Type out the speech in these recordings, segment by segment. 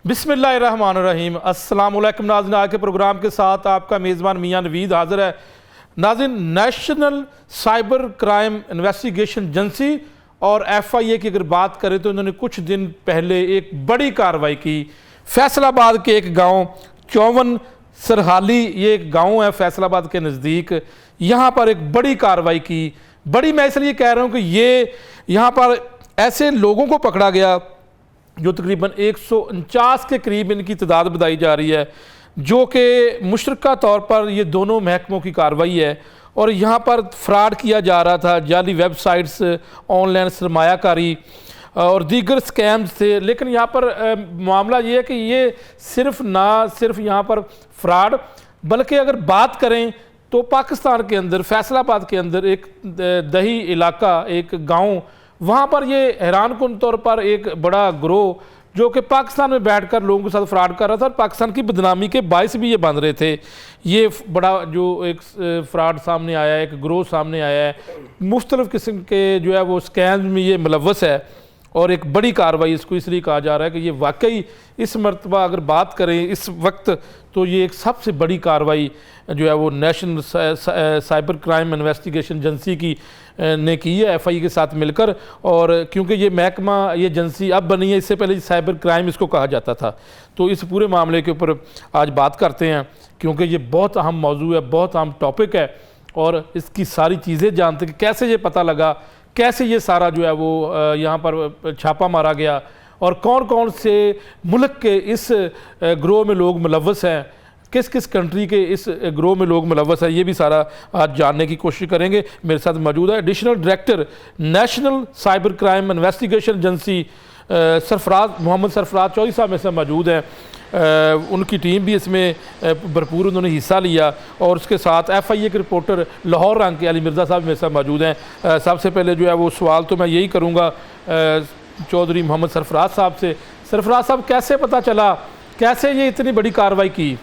बिस्मिल्लाहिर्रहमानिर्रहीम। अस्सलाम वालेकुम नाज़रीन, आज के प्रोग्राम के साथ आपका मेज़बान मियां नवीद हाज़िर है। नाज़रीन, national cyber crime investigation agency और FIA की अगर बात करें तो इन्होंने कुछ दिन पहले एक बड़ी कार्रवाई की। फैसलाबाद के एक गांव चौवन सरहाली, ये एक गांव है फैसलाबाद के नज़दीक, यहाँ पर एक बड़ी कार्रवाई की। बड़ी मैं इसलिए कह रहा हूँ कि ये यहाँ पर ऐसे लोगों को पकड़ा गया जो तकरीबन 149 के करीब इनकी तादाद बताई जा रही है, जो कि मुशतरका तौर पर ये दोनों महकमों की कार्रवाई है। और यहाँ पर फ्रॉड किया जा रहा था, जाली वेबसाइट्स, ऑनलाइन सरमायाकारी और दीगर स्कैम्स थे। लेकिन यहाँ पर मामला ये है कि ये सिर्फ यहाँ पर फ्रॉड, बल्कि अगर बात करें तो पाकिस्तान के अंदर फैसलाबाद के अंदर एक दही इलाका, एक गाँव, वहाँ पर ये हैरानकुन तौर पर एक बड़ा ग्रोह जो कि पाकिस्तान में बैठकर लोगों के साथ फ्रॉड कर रहा था और पाकिस्तान की बदनामी के बायस भी ये बन रहे थे। ये बड़ा जो एक फ्रॉड सामने आया है, एक ग्रोह सामने आया है, मुख्तलिफ़ किस्म के जो है वो स्कैम में ये मुलव्वस है और एक बड़ी कार्रवाई इसको इसलिए कहा जा रहा है कि ये वाकई इस मरतबा अगर बात करें इस वक्त तो ये एक सबसे बड़ी कार्रवाई जो है वो national cyber crime investigation agency की ने की है FIA के साथ मिलकर। और क्योंकि ये महकमा, ये एजेंसी अब बनी है, इससे पहले साइबर क्राइम इसको कहा जाता था। तो इस पूरे मामले के ऊपर आज बात करते हैं क्योंकि ये बहुत अहम मौजू है, बहुत अहम टॉपिक है और इसकी सारी चीज़ें जानते हैं कि कैसे ये पता लगा, कैसे ये सारा जो है वो यहाँ पर छापा मारा गया और कौन कौन से मुल्क के इस ग्रोह में लोग मुलव्वस हैं, किस किस कंट्री के इस ग्रोह में लोग मुलव्वस है, ये भी सारा आज जानने की कोशिश करेंगे। मेरे साथ मौजूद है additional director national cyber crime investigation agency Mohammad Sarfaraz Chaudhary साहब मेरे साथ मौजूद हैं। उनकी टीम भी इसमें भरपूर उन्होंने हिस्सा लिया और उसके साथ FIA के रिपोर्टर लाहौर रंग के अली मिर्ज़ा साहब मेरे साथ मौजूद हैं। सबसे पहले जो है वो सवाल तो मैं यही करूँगा चौधरी मोहम्मद सरफराज साहब से। सरफराज साहब, कैसे पता चला, कैसे ये इतनी बड़ी कार्रवाई की?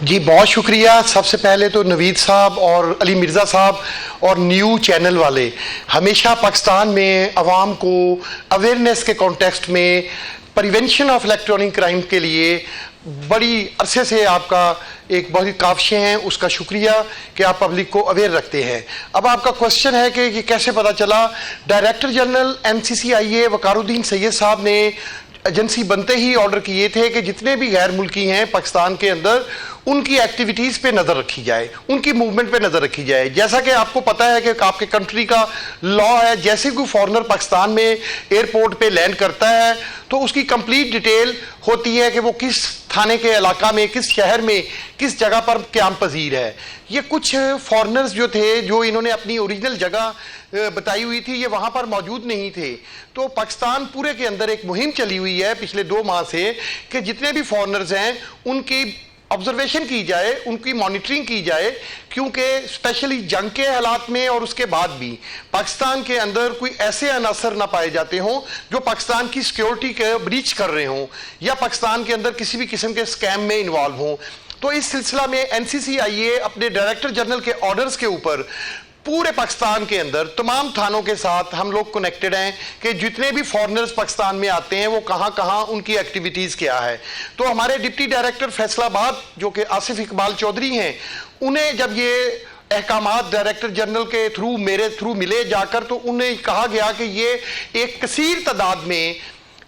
जी बहुत शुक्रिया। सबसे पहले तो नवीद साहब और अली मिर्ज़ा साहब और न्यू चैनल वाले हमेशा पाकिस्तान में आवाम को अवेयरनेस के कॉन्टेक्स्ट में प्रिवेंशन ऑफ इलेक्ट्रॉनिक क्राइम के लिए बड़ी अरसे से आपका एक बहुत ही काविशें हैं, उसका शुक्रिया कि आप पब्लिक को अवेयर रखते हैं। अब आपका क्वेश्चन है कि कैसे पता चला। डायरेक्टर जनरल NCCIA वकारुद्दीन सैयद साहब ने एजेंसी बनते ही ऑर्डर किए थे कि जितने भी गैर मुल्की हैं पाकिस्तान के अंदर उनकी एक्टिविटीज़ पे नज़र रखी जाए, उनकी मूवमेंट पे नज़र रखी जाए। जैसा कि आपको पता है कि आपके कंट्री का लॉ है, जैसे कोई फॉरेनर पाकिस्तान में एयरपोर्ट पे लैंड करता है तो उसकी कंप्लीट डिटेल होती है कि वो किस थाने के इलाका में, किस शहर में, किस जगह पर क़याम पजीर है। ये कुछ फॉरेनर्स जो थे, जो इन्होंने अपनी ओरिजिनल जगह बताई हुई थी, ये वहाँ पर मौजूद नहीं थे। तो पाकिस्तान पूरे के अंदर एक मुहिम चली हुई है पिछले 2 माह से कि जितने भी फॉरेनर्स हैं उनकी ऑब्जर्वेशन की जाए, उनकी मॉनिटरिंग की जाए, क्योंकि स्पेशली जंग के हालात में और उसके बाद भी पाकिस्तान के अंदर कोई ऐसे अनासर ना पाए जाते हों जो पाकिस्तान की सिक्योरिटी के ब्रीच कर रहे हों या पाकिस्तान के अंदर किसी भी किस्म के स्कैम में इन्वॉल्व हों। तो इस सिलसिला में NCCIA अपने डायरेक्टर जनरल के ऑर्डर्स के ऊपर पूरे पाकिस्तान के अंदर तमाम थानों के साथ हम लोग कनेक्टेड हैं कि जितने भी फॉरेनर्स पाकिस्तान में आते हैं वो कहाँ कहाँ उनकी एक्टिविटीज़ क्या है। तो हमारे डिप्टी डायरेक्टर फैसलाबाद जो कि आसिफ इकबाल चौधरी हैं, उन्हें जब ये अहकामात डायरेक्टर जनरल के थ्रू, मेरे थ्रू मिले जाकर, तो उन्हें कहा गया कि ये एक कसीर तादाद में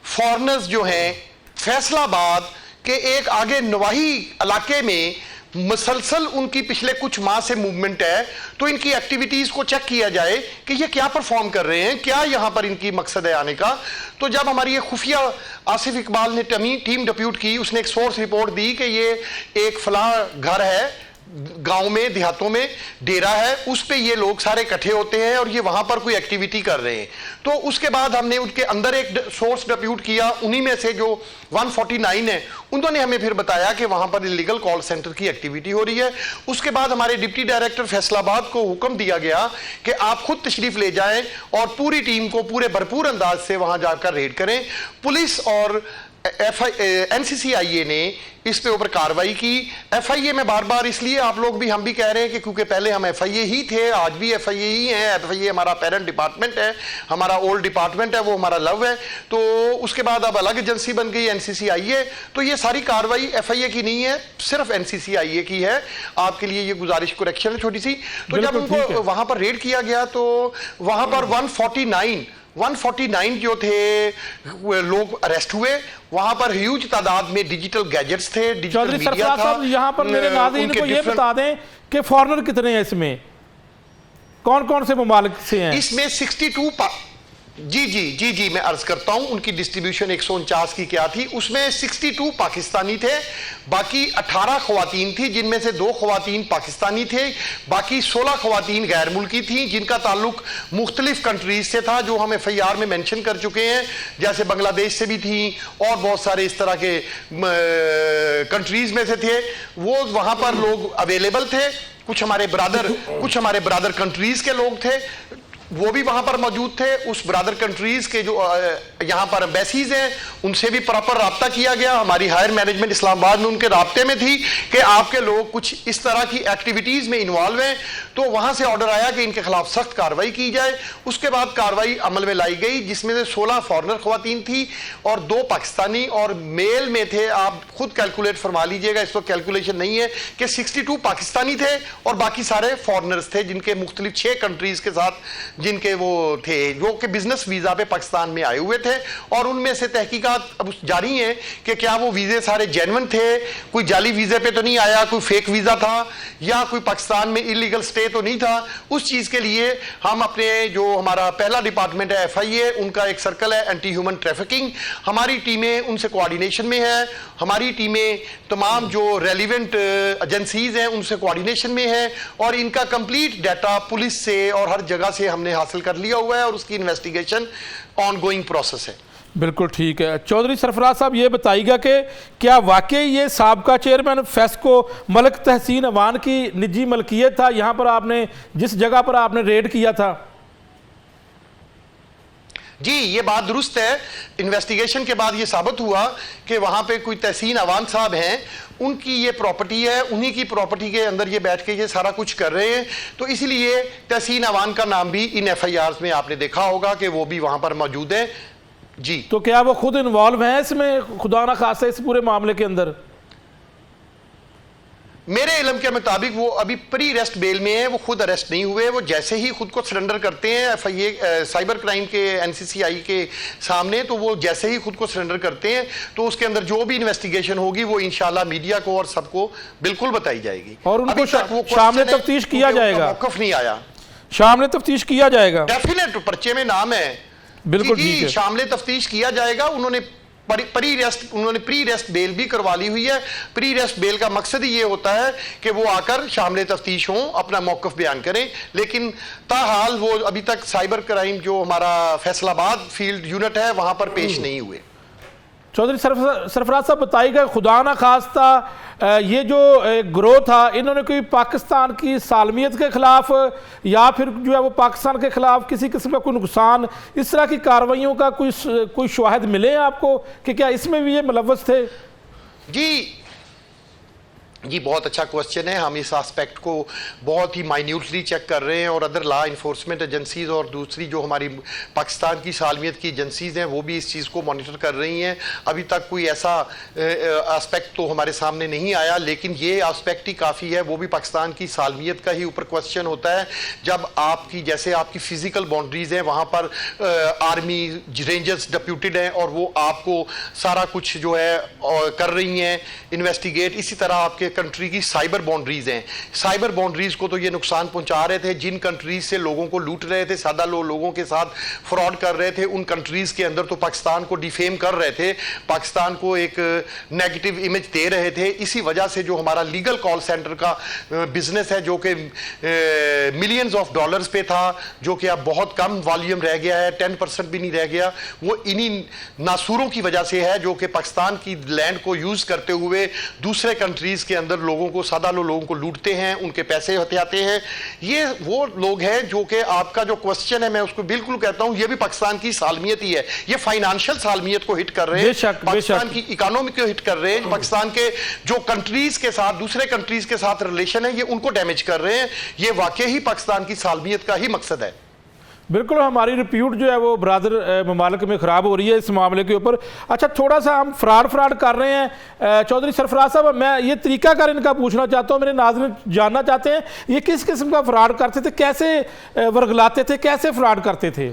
फॉरेनर्स जो हैं फैसलाबाद के एक आगे नवाही इलाके में मुसलसल उनकी पिछले कुछ माह से मूवमेंट है, तो इनकी एक्टिविटीज को चेक किया जाए कि ये क्या परफॉर्म कर रहे हैं, क्या यहाँ पर इनकी मकसद है आने का। तो जब हमारी ये खुफिया आसिफ इकबाल ने टीम डिप्यूट की, उसने एक सोर्स रिपोर्ट दी कि ये एक फलां घर है, गांव में, देहातों में डेरा है, उस पे ये लोग सारे इकट्ठे होते हैं और ये वहां पर कोई एक्टिविटी कर रहे हैं। तो उसके बाद हमने उनके अंदर एक सोर्स डिप्यूट किया, उन्हीं में से जो 149 है उन्होंने हमें फिर बताया कि वहां पर इलीगल कॉल सेंटर की एक्टिविटी हो रही है। उसके बाद हमारे डिप्टी डायरेक्टर फैसलाबाद को हुक्म दिया गया कि आप खुद तशरीफ ले जाएं और पूरी टीम को पूरे भरपूर अंदाज से वहां जाकर रेड करें। पुलिस और NCCIA ने इस पे ऊपर कार्रवाई की। FIA में बार बार इसलिए आप लोग भी हम भी कह रहे हैं कि क्योंकि पहले हम FIA ही थे, आज भी FIA ही हैं। FIA हमारा पेरेंट डिपार्टमेंट है, हमारा ओल्ड डिपार्टमेंट है, वो हमारा लव है। तो उसके बाद अब अलग एजेंसी बन गई NCCIA। तो ये सारी कार्रवाई FIA की नहीं है, सिर्फ NCCIA की है। आपके लिए ये गुजारिश करेक्शन है छोटी सी। तो जब उनको वहां पर रेड किया गया तो वहां पर 149 जो थे लोग अरेस्ट हुए। वहां पर ह्यूज तादाद में डिजिटल गैजेट्स थे, डिजिटल मीडिया था। यहाँ पर मेरे नाज़रीन को ये बता दें कि फॉरेनर कितने हैं इसमें, कौन कौन से ममालिक से हैं इसमें? 62 जी मैं अर्ज करता हूं। उनकी डिस्ट्रीब्यूशन 149 की क्या थी, उसमें 62 पाकिस्तानी थे, बाकी 18 खवातीन थी, जिनमें से 2 खवातीन पाकिस्तानी थे, बाकी 16 खवातीन गैर मुल्की थी, जिनका ताल्लुक मुख्तलिफ कंट्रीज से था, जो हम FIR में मेंशन कर चुके हैं। जैसे बांग्लादेश से भी थी और बहुत सारे इस तरह के कंट्रीज में से थे। वो वहां पर लोग अवेलेबल थे। कुछ हमारे ब्रादर कंट्रीज के लोग थे, वो भी वहां पर मौजूद थे। उस ब्रादर कंट्रीज के जो यहां पर एम्बेसीज हैं, उनसे भी प्रॉपर राब्ता किया गया। हमारी हायर मैनेजमेंट इस्लामाबाद में उनके राब्ते में थी कि आपके लोग कुछ इस तरह की एक्टिविटीज में इन्वॉल्व हैं। तो वहां से ऑर्डर आया कि इनके खिलाफ सख्त कार्रवाई की जाए। उसके बाद कार्रवाई अमल में लाई गई, जिसमें से 16 फॉरनर खवातीन थी और 2 पाकिस्तानी और मेल में थे। आप खुद कैलकुलेट फरमा लीजिएगा, इस वक्त कैलकुलेशन नहीं है, कि 62 पाकिस्तानी थे और बाकी सारे फॉरनर्स थे, जिनके मुख्तलिफ 6 कंट्रीज के साथ जिनके वो थे, जो कि बिजनेस वीजा पे पाकिस्तान में आए हुए थे। और उनमें से तहकीकात अब जारी है कि क्या वो वीजे सारे जेन्युइन थे, कोई जाली वीजे पे तो नहीं आया, कोई फेक वीजा था, या कोई पाकिस्तान में इलीगल स्टे तो नहीं था। उस चीज के लिए हम अपने जो हमारा पहला डिपार्टमेंट है FIA, उनका एक सर्कल है एंटी ह्यूमन ट्रैफिकिंग, हमारी टीमें उनसे कोऑर्डिनेशन में है। हमारी टीमें तमाम जो रेलिवेंट एजेंसीज हैं उनसे कोऑर्डिनेशन में है, और इनका कंप्लीट डाटा पुलिस से और हर जगह से हमने हासिल कर लिया हुआ है, और उसकी इन्वेस्टिगेशन ऑनगोइंग प्रोसेस है। बिल्कुल ठीक है। चौधरी सरफराज साहब, ये बताइएगा कि क्या वाकई ये साबका चेयरमैन फेस्को मलिक तहसीन अवान की निजी मलकियत था, यहाँ पर आपने जिस जगह पर आपने रेड किया था? जी, ये बात दुरुस्त है। इन्वेस्टिगेशन के बाद ये साबित हुआ कि वहां पे कोई तहसीन अवान साहब हैं, उनकी ये प्रॉपर्टी है, उन्हीं की प्रॉपर्टी के अंदर ये बैठ के ये सारा कुछ कर रहे हैं। तो इसलिए तहसीन अवान का नाम भी इन FIRs में आपने देखा होगा कि वो भी वहां पर मौजूद है। जी, तो क्या वो खुद इन्वॉल्व हैं इसमें, खुदा ना खासा, इस पूरे मामले के अंदर? मेरे इल्म के मुताबिक वो अभी प्री अरेस्ट बेल में है, वो खुद अरेस्ट नहीं हुए। वो जैसे ही खुद को सरेंडर करते हैं FIA साइबर क्राइम के NCCI के सामने, तो वो जैसे ही खुद को सरेंडर करते हैं तो उसके अंदर जो भी इन्वेस्टिगेशन होगी वो इंशाल्लाह मीडिया को और सबको बिल्कुल बताई जाएगी। और उनको सामने तफ्तीश किया जाएगा? मौकफ नहीं आया, सामने तफ्तीश किया जाएगा, डेफिनेट पर्चे में नाम है। बिल्कुल ठीक है, शामिल तफ्तीश किया जाएगा। उन्होंने प्री रेस्ट बेल भी करवा ली हुई है। प्री रेस्ट बेल का मकसद ही ये होता है कि वो आकर शामिल तफ्तीश हों, अपना मौकफ बयान करें। लेकिन ताहाल वो अभी तक साइबर क्राइम जो हमारा फैसलाबाद फील्ड यूनिट है वहां पर पेश नहीं हुए। चौधरी सरफराज साहब, बताइएगा खुदा ना खास्ता ये जो ग्रोह था, इन्होंने कोई पाकिस्तान की सालमियत के खिलाफ या फिर जो है वो पाकिस्तान के खिलाफ किसी किस्म का कोई नुकसान, इस तरह की कार्रवाइयों का कोई शवाहिद मिले हैं आपको कि क्या इसमें भी ये मुलव्वस थे? जी, बहुत अच्छा क्वेश्चन है। हम इस एस्पेक्ट को बहुत ही माइन्यूटली चेक कर रहे हैं, और अदर लॉ इन्फोर्समेंट एजेंसीज और दूसरी जो हमारी पाकिस्तान की सालमियत की एजेंसीज हैं वो भी इस चीज़ को मॉनिटर कर रही हैं। अभी तक कोई ऐसा एस्पेक्ट तो हमारे सामने नहीं आया, लेकिन ये एस्पेक्ट ही काफ़ी है। वो भी पाकिस्तान की सालमियत का ही ऊपर क्वेश्चन होता है। जब आपकी जैसे आपकी फ़िज़िकल बाउंड्रीज़ हैं, वहाँ पर आर्मी रेंजर्स डिप्यूटेड हैं और वो आपको सारा कुछ जो है कर रही हैं इन्वेस्टिगेट। इसी तरह आपके कंट्री की साइबर बाउंड्रीज हैं। साइबर बाउंड्रीज को तो ये नुकसान पहुंचा रहे थे, जिन कंट्रीज से लोगों को लूट रहे थे, सादा लोगों के साथ फ्रॉड कर रहे थे, उन कंट्रीज के अंदर तो पाकिस्तान को डिफेम कर रहे थे, पाकिस्तान को एक नेगेटिव इमेज दे रहे थे। इसी वजह से जो हमारा लीगल कॉल सेंटर का बिजनेस है, जो कि मिलियंस ऑफ डॉलर्स पे था, जो कि अब बहुत कम वॉल्यूम रह गया है, 10% भी नहीं रह गया, वो इन्हीं नासूरों की वजह से है, जो कि पाकिस्तान की लैंड को यूज करते हुए दूसरे कंट्रीज के अंदर लोगों को, सादा लोगों को लूटते हैं, उनके पैसे हथियाते हैं। ये वो लोग हैं जो कि आपका जो क्वेश्चन है, मैं उसको बिल्कुल कहता हूं, ये भी पाकिस्तान की सालमियत ही है। ये फाइनेंशियल सालमियत को हिट कर रहे हैं, पाकिस्तान की इकोनॉमी को हिट कर रहे हैं, पाकिस्तान के जो कंट्रीज के साथ, दूसरे कंट्रीज के साथ रिलेशन है, ये उनको डैमेज कर रहे हैं। ये वाकई ही पाकिस्तान की सालमियत का ही मकसद है। बिल्कुल, हमारी रिप्यूट जो है वो बरादर ममालिक में ख़राब हो रही है इस मामले के ऊपर। अच्छा, थोड़ा सा हम फ्रॉड कर रहे हैं। चौधरी सरफराज साहब, मैं ये तरीकाकार इनका पूछना चाहता हूँ, मेरे नाज़रीन जानना चाहते हैं ये किस किस्म का फ्रॉड करते थे, कैसे वर्गलाते थे, कैसे फ्रॉड करते थे?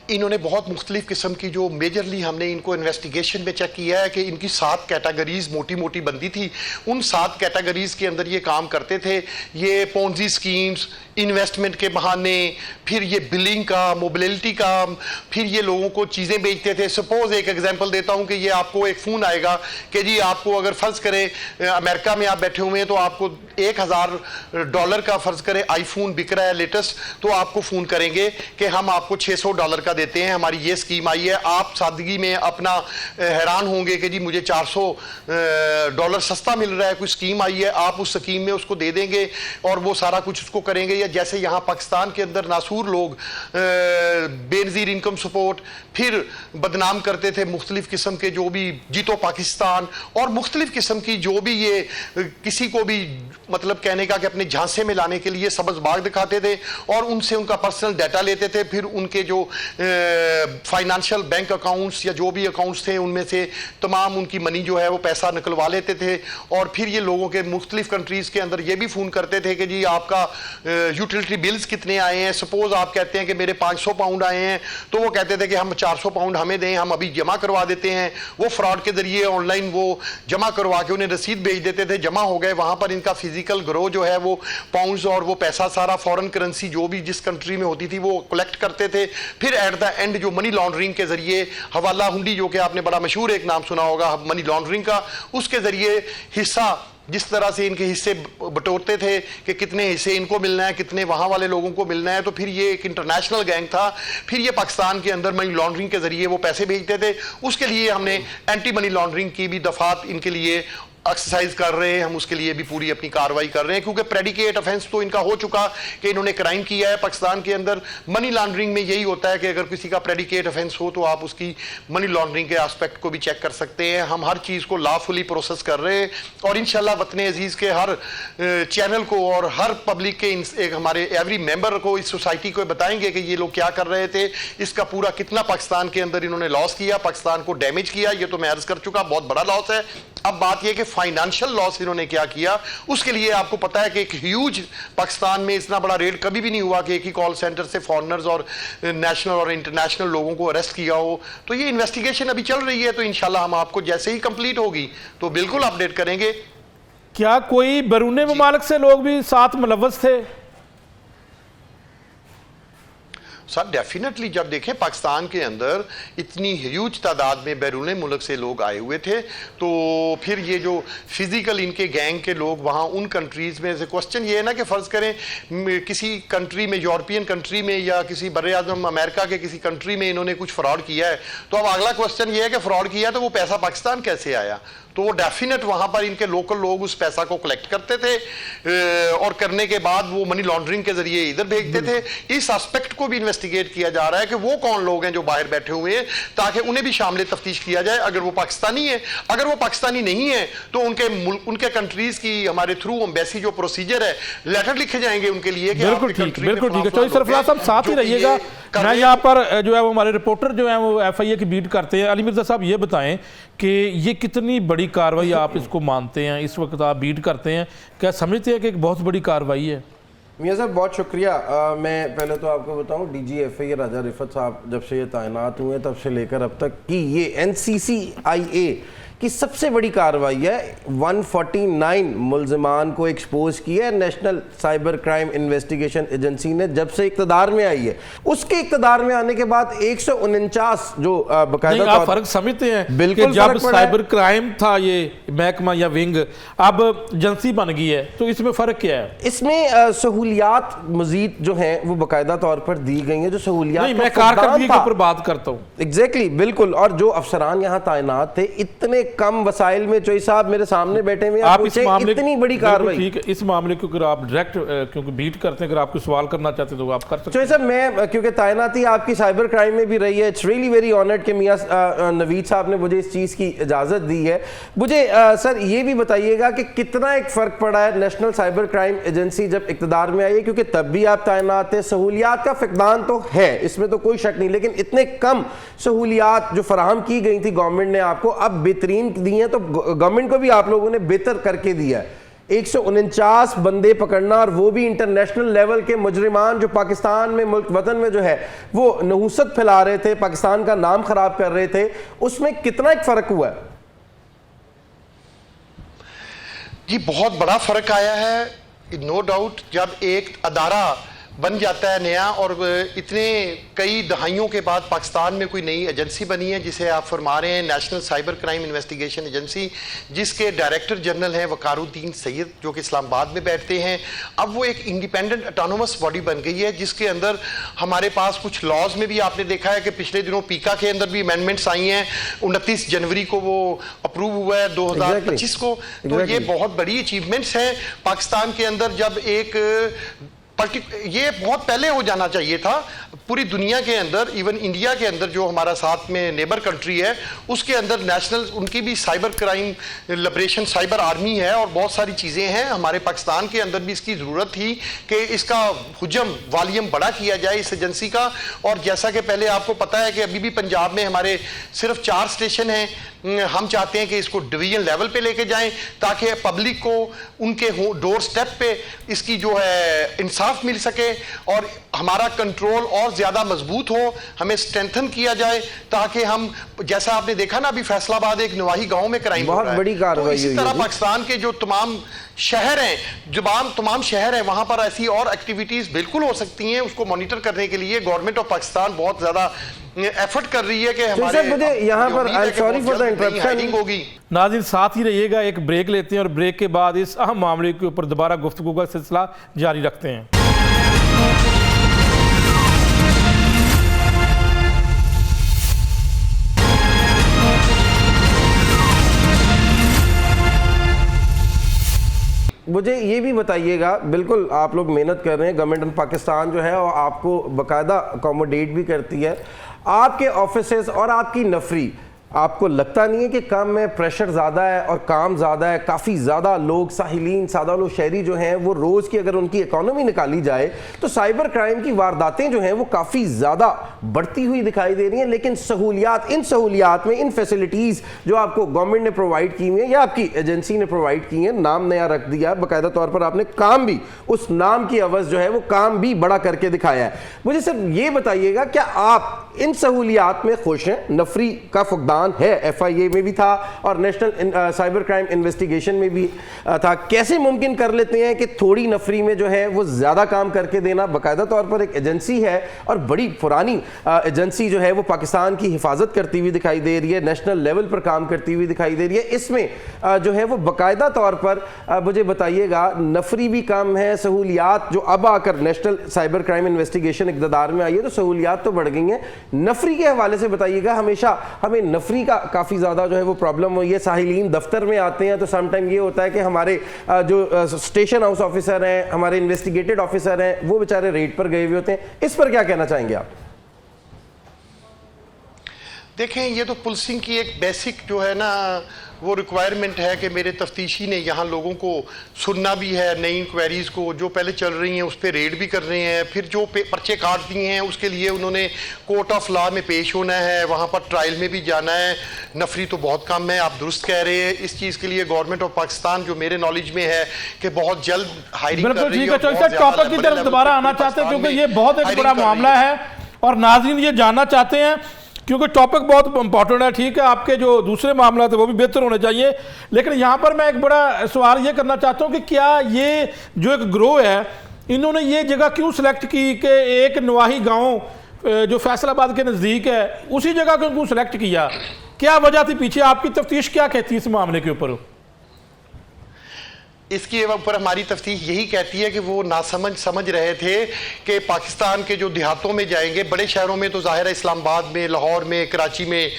इन्होंने बहुत मुख्तलिफ किस्म की, जो मेजरली हमने इनको इन्वेस्टिगेशन में चेक किया है कि इनकी 7 कैटेगरीज मोटी मोटी बंदी थी। उन 7 कैटेगरीज के अंदर ये काम करते थे। ये पोंजी स्कीम्स, इन्वेस्टमेंट के बहाने, फिर ये बिलिंग का, मोबिलिटी का, फिर ये लोगों को चीज़ें बेचते थे। सपोज एक एग्जांपल देता हूँ कि ये आपको एक फ़ोन आएगा कि जी आपको अगर फ़र्ज़ करें अमेरिका में आप बैठे हुए हैं, तो आपको $1000 का फ़र्ज़ करें आईफोन बिक रहा है लेटेस्ट, तो आपको फ़ोन करेंगे कि हम आपको $600 का देते हैं, हमारी ये स्कीम आई है। आप सादगी में अपना हैरान होंगे कि जी मुझे $400 सस्ता मिल रहा है, कोई स्कीम आई है, आप उस स्कीम में उसको दे देंगे और वो सारा कुछ उसको करेंगे। जैसे यहाँ पाकिस्तान के अंदर नासूर लोग बेनजीर इनकम सपोर्ट, फिर बदनाम करते थे मुख्तलिफ किस्म के जो भी जीतो पाकिस्तान और मुख्तलिफ किस्म की जो भी ये किसी को भी मतलब कहने का कि अपने झांसे में लाने के लिए सब्ज़ बाग दिखाते थे और उनसे उनका पर्सनल डाटा लेते थे। फिर उनके जो फाइनेंशियल बैंक अकाउंट्स या जो भी अकाउंट्स थे उनमें से तमाम उनकी मनी जो है वो पैसा निकलवा लेते थे। और फिर ये लोगों के मुख्तलिफ कंट्रीज़ के अंदर ये भी फ़ोन करते थे कि जी आपका यूटिलिटी बिल्स कितने आए हैं। सपोज आप कहते हैं कि मेरे 500 पाउंड आए हैं, तो वो कहते थे कि हम 400 पाउंड हमें दें, हम अभी जमा करवा देते हैं। वो फ्रॉड के जरिए ऑनलाइन वो जमा करवा के उन्हें रसीद भेज देते थे, जमा हो गए। वहाँ पर इनका फिजिकल ग्रो जो है वो पाउंड्स और वो पैसा सारा फॉरेन करेंसी जो भी जिस कंट्री में होती थी वो कलेक्ट करते थे। फिर एट द एंड जो मनी लॉन्ड्रिंग के जरिए हवाला हुंडी, जो कि आपने बड़ा मशहूर एक नाम सुना होगा मनी लॉन्ड्रिंग का, उसके जरिए हिस्सा जिस तरह से इनके हिस्से बटोरते थे कि कितने हिस्से इनको मिलना है, कितने वहाँ वाले लोगों को मिलना है। तो फिर ये एक इंटरनेशनल गैंग था। फिर ये पाकिस्तान के अंदर मनी लॉन्ड्रिंग के जरिए वो पैसे भेजते थे। उसके लिए हमने एंटी मनी लॉन्ड्रिंग की भी दफात इनके लिए एक्सरसाइज कर रहे हैं, हम उसके लिए भी पूरी अपनी कार्रवाई कर रहे हैं, क्योंकि प्रेडिकेट ऑफेंस तो इनका हो चुका कि इन्होंने क्राइम किया है पाकिस्तान के अंदर। मनी लॉन्ड्रिंग में यही होता है कि अगर किसी का प्रेडिकेट ऑफेंस हो तो आप उसकी मनी लॉन्ड्रिंग के एस्पेक्ट को भी चेक कर सकते हैं। हम हर चीज़ को लॉफुली प्रोसेस कर रहे हैं और इंशाल्लाह वतन अजीज़ के हर चैनल को और हर पब्लिक के एक हमारे एवरी मेंबर को, इस सोसाइटी को बताएंगे कि ये लोग क्या कर रहे थे, इसका पूरा कितना पाकिस्तान के अंदर इन्होंने लॉस किया, पाकिस्तान को डैमेज किया। ये तो मैं अर्ज कर चुका, बहुत बड़ा लॉस है। अब बात यह कि फाइनेंशियल लॉस इन्होंने क्या किया, उसके लिए आपको पता है कि एक ह्यूज, पाकिस्तान में इतना बड़ा रेड कभी भी नहीं हुआ कि एक ही कॉल सेंटर से फॉरेनर्स और नेशनल और इंटरनेशनल लोगों को अरेस्ट किया हो। तो ये इन्वेस्टिगेशन अभी चल रही है, तो इंशाल्लाह हम आपको जैसे ही कंप्लीट होगी तो बिल्कुल अपडेट करेंगे। क्या कोई बैरून ममालिक से लोग भी साथ मुलव्वस थे? सर डेफिनेटली, जब देखें पाकिस्तान के अंदर इतनी ह्यूज तादाद में बैरून मुल्क से लोग आए हुए थे, तो फिर ये जो फिजिकल इनके गैंग के लोग वहाँ उन कंट्रीज़ में से, क्वेश्चन ये है ना कि फ़र्ज़ करें किसी कंट्री में, यूरोपियन कंट्री में या किसी बर्र-ए-आज़म अमेरिका के किसी कंट्री में इन्होंने कुछ फ्रॉड किया है, तो अब अगला क्वेश्चन ये है कि फ्रॉड किया तो वो पैसा पाकिस्तान कैसे आया। तो वो डेफिनेट वहाँ पर इनके लोकल लोग उस पैसा को कलेक्ट करते थे और करने के बाद वो मनी लॉन्ड्रिंग के जरिए इधर भेजते थे। इस एस्पेक्ट को भी इन्वेस्टिगेट किया जा रहा है कि वो कौन लोग हैं जो बाहर बैठे हुए हैं, ताकि उन्हें भी शामिल तफ्तीश किया जाए अगर वो पाकिस्तानी है। अगर वो पाकिस्तानी नहीं है तो उनके कंट्रीज की हमारे थ्रू एम्बेसी जो प्रोसीजर है, लेटर लिखे जाएंगे उनके लिए कि बिल्कुल ठीक है। चौधरी सरफराज साहब साथ ही रहिएगा। मैं यहाँ पर जो है वो हमारे रिपोर्टर जो है वो FIA की बीट करते हैं। अली मिर्जा साहब ये बताएं कि ये कितनी बड़ी कार्रवाई आप इसको मानते हैं, इस वक्त आप बीट करते हैं, क्या समझते हैं कि एक बहुत बड़ी कार्रवाई है? मियाँ साहब बहुत शुक्रिया। मैं पहले तो आपको बताऊं, DG FIA राजा रिफत साहब जब से ये तैनात हुए तब से लेकर अब तक की ये NCCIA की सबसे बड़ी कार्रवाई है। 149 मुल्ज़िमान को एक्सपोज किया है national cyber crime investigation agency ने जब से इक़्तिदार में आई है। उसके इक़्तिदार में आने के बाद 149 जो बाकायदा आप फर्क समझते हैं? बिल्कुल, जब साइबर क्राइम था ये महकमा या विंग, अब एजेंसी बन गई है, तो इसमें फ़र्क क्या है? इसमें सहूलियात मजीद जो हैं वो बाकायदा तौर पर दी गई हैं। जो सहूलियात मैं कारकर्दगी के ऊपर बात करता हूँ। एग्जैक्टली, बिल्कुल। और जो अफसरान यहाँ तैनात थे, इतने कम वसाइल में चोई साहब मेरे सामने बैठे हुए हैं, आप इस मामले इतनी बड़ी कार्रवाई। ठीक है, इस मामले को अगर आप डायरेक्ट क्योंकि बीट करते हैं, अगर आपको सवाल करना चाहते हैं तो आप कर सकते चोई साहब, मैं क्योंकि तैनाती आपकी साइबर क्राइम में भी रही है, इट्स रियली वेरी ऑनर्ड कि मियां नवीद साहब ने मुझे इस चीज़ की इजाज़त दी है। मुझे सर ये भी बताइएगा कि कितना एक फ़र्क पड़ा है नेशनल साइबर क्राइम एजेंसी जब इक़्तिदार में आई है, क्योंकि तब भी आप तैनात थे, सहूलियात का फ़क़दान तो है, इसमें तो कोई शक नहीं, लेकिन इतने कम सहूलियात जो फराहम की गई थी गवर्नमेंट ने आपको, अब बेहतरीन दी हैं, तो गवर्नमेंट को भी आप लोगों ने बेहतर करके दिया है। 149 बंदे पकड़ना, और वो भी इंटरनेशनल लेवल के मुजरिमान जो पाकिस्तान में मुल्क वतन में जो है वो नहूसत फैला रहे थे, पाकिस्तान का नाम खराब कर रहे थे, उसमें कितना एक फ़र्क हुआ है? जी बहुत बड़ा फर्क आया है, नो डाउट। जब एक अदारा बन जाता है नया, और इतने कई दहाइयों के बाद पाकिस्तान में कोई नई एजेंसी बनी है जिसे आप फरमा रहे हैं national cyber crime investigation agency, जिसके डायरेक्टर जनरल हैं वकारुद्दीन सैयद, जो कि इस्लामाबाद में बैठते हैं। अब वो एक इंडिपेंडेंट ऑटोनोमस बॉडी बन गई है, जिसके अंदर हमारे पास कुछ लॉज में भी आपने देखा है कि पिछले दिनों पीका के अंदर भी अमेंडमेंट्स आई हैं, 29 जनवरी को वो अप्रूव हुआ है 2025 को। तो ये बहुत बड़ी अचीवमेंट्स हैं पाकिस्तान के अंदर। जब एक ये बहुत पहले हो जाना चाहिए था पूरी दुनिया के अंदर, इवन इंडिया के अंदर जो हमारा साथ में नेबर कंट्री है उसके अंदर नेशनल उनकी भी cyber crime liberation cyber army है, और बहुत सारी चीज़ें हैं। हमारे पाकिस्तान के अंदर भी इसकी ज़रूरत थी कि इसका हुजम वॉल्यूम बड़ा किया जाए इस एजेंसी का। और जैसा कि पहले आपको पता है कि अभी भी पंजाब में हमारे सिर्फ 4 स्टेशन हैं, हम चाहते हैं कि इसको डिवीजन लेवल पे लेके जाएं ताकि पब्लिक को उनके डोर स्टेप पे इसकी जो है इंसाफ मिल सके और हमारा कंट्रोल और ज़्यादा मजबूत हो, हमें स्ट्रेंथन किया जाए ताकि हम, जैसा आपने देखा ना अभी फैसलाबाद एक नवाही गांव में क्राइम बहुत बड़ी कार्रवाई, तो इसी तरह पाकिस्तान के जो तमाम शहर हैं, तमाम शहर हैं, वहां पर ऐसी और एक्टिविटीज बिल्कुल हो सकती हैं। उसको मॉनिटर करने के लिए गवर्नमेंट ऑफ पाकिस्तान बहुत ज्यादा एफर्ट कर रही है कि हमारे मुझे यहाँ पर सॉरी फॉर द इंटरप्शन होगी। नाज़रीन साथ ही रहिएगा, एक ब्रेक लेते हैं और ब्रेक के बाद इस अहम मामले के ऊपर दोबारा गुफ्तगू का सिलसिला जारी रखते हैं। मुझे ये भी बताइएगा, बिल्कुल आप लोग मेहनत कर रहे हैं, गवर्नमेंट ऑफ पाकिस्तान जो है और आपको बाकायदा अकोमोडेट भी करती है, आपके ऑफिसेज और आपकी नफरी, आपको लगता नहीं है कि काम में प्रेशर ज़्यादा है और काम ज़्यादा है? काफ़ी ज़्यादा लोग साहिलीन सादा लोग शहरी जो हैं वो रोज़ की अगर उनकी इकॉनमी निकाली जाए तो साइबर क्राइम की वारदातें जो हैं वो काफ़ी ज़्यादा बढ़ती हुई दिखाई दे रही हैं। लेकिन सहूलियात, इन सहूलियात में इन फैसिलिटीज़ जो आपको गवर्नमेंट ने प्रोवाइड की हुई हैं या आपकी एजेंसी ने प्रोवाइड की हैं, नाम नया रख दिया, बाकायदा तौर पर आपने काम भी उस नाम की अवज़ जो है वो काम भी बड़ा करके दिखाया है। मुझे सिर्फ ये बताइएगा, क्या आप इन सहूलियात में खुश हैं? नफरी का फुकदान है, FIA में भी था और नेशनल साइबर क्राइम इन्वेस्टिगेशन में भी था। कैसे मुमकिन कर लेते हैं कि थोड़ी नफरी में जो है वो ज़्यादा काम करके देना? बाकायदा तौर पर एक एजेंसी है और बड़ी पुरानी एजेंसी जो है वो पाकिस्तान की हिफाजत करती हुई दिखाई दे रही है, नेशनल लेवल पर काम करती हुई दिखाई दे रही है। इसमें जो है वो बाकायदा तौर पर मुझे बताइएगा, नफरी भी कम है, सहूलियात जो अब आकर नेशनल साइबर क्राइम इन्वेस्टिगेशन इक़्तिदार में आई है तो सहूलियात तो बढ़ गई हैं। नफरी के हवाले से बताइएगा, हमेशा हमें नफरी का काफ़ी ज़्यादा जो है वो प्रॉब्लम हुई है। साहिलीन दफ्तर में आते हैं तो समटाइम ये होता है कि हमारे जो स्टेशन हाउस ऑफिसर हैं, हमारे इन्वेस्टिगेटेड ऑफिसर हैं, वो बेचारे रेड पर गए हुए होते हैं। इस पर क्या कहना चाहेंगे आप? देखें, ये तो पुलिसिंग की एक बेसिक जो है ना वो रिक्वायरमेंट है कि मेरे तफ्तीशी ने यहाँ लोगों को सुनना भी है, नई इंक्वायरीज़ को जो पहले चल रही हैं उस पर रेड भी कर रहे हैं, फिर जो पर्चे काट दिए हैं उसके लिए उन्होंने कोर्ट ऑफ लॉ में पेश होना है, वहाँ पर ट्रायल में भी जाना है। नफरी तो बहुत कम है, आप दुरुस्त कह रहे हैं। इस चीज़ के लिए गवर्नमेंट ऑफ पाकिस्तान जो मेरे नॉलेज में है कि बहुत जल्द हायरिंग कर रही है। टॉपिक की तरफ दोबारा आना चाहते हैं क्योंकि ये बहुत एक बड़ा मामला है और नाज़रीन ये जानना चाहते हैं क्योंकि टॉपिक बहुत इंपॉर्टेंट है। ठीक है, आपके जो दूसरे मामला थे वो भी बेहतर होने चाहिए, लेकिन यहाँ पर मैं एक बड़ा सवाल ये करना चाहता हूँ कि क्या ये जो एक ग्रोह है, इन्होंने ये जगह क्यों सिलेक्ट की कि एक नवाही गांव जो फैसलाबाद के नज़दीक है उसी जगह को क्यों सिलेक्ट किया? क्या वजह थी पीछे? आपकी तफ्तीश क्या कहती है इस मामले के ऊपर? इसके ऊपर हमारी तफ्तीश यही कहती है कि वो समझ रहे थे कि पाकिस्तान के जो देहातों में जाएंगे, बड़े शहरों में तो ज़ाहिर है इस्लामाबाद में, लाहौर में, कराची में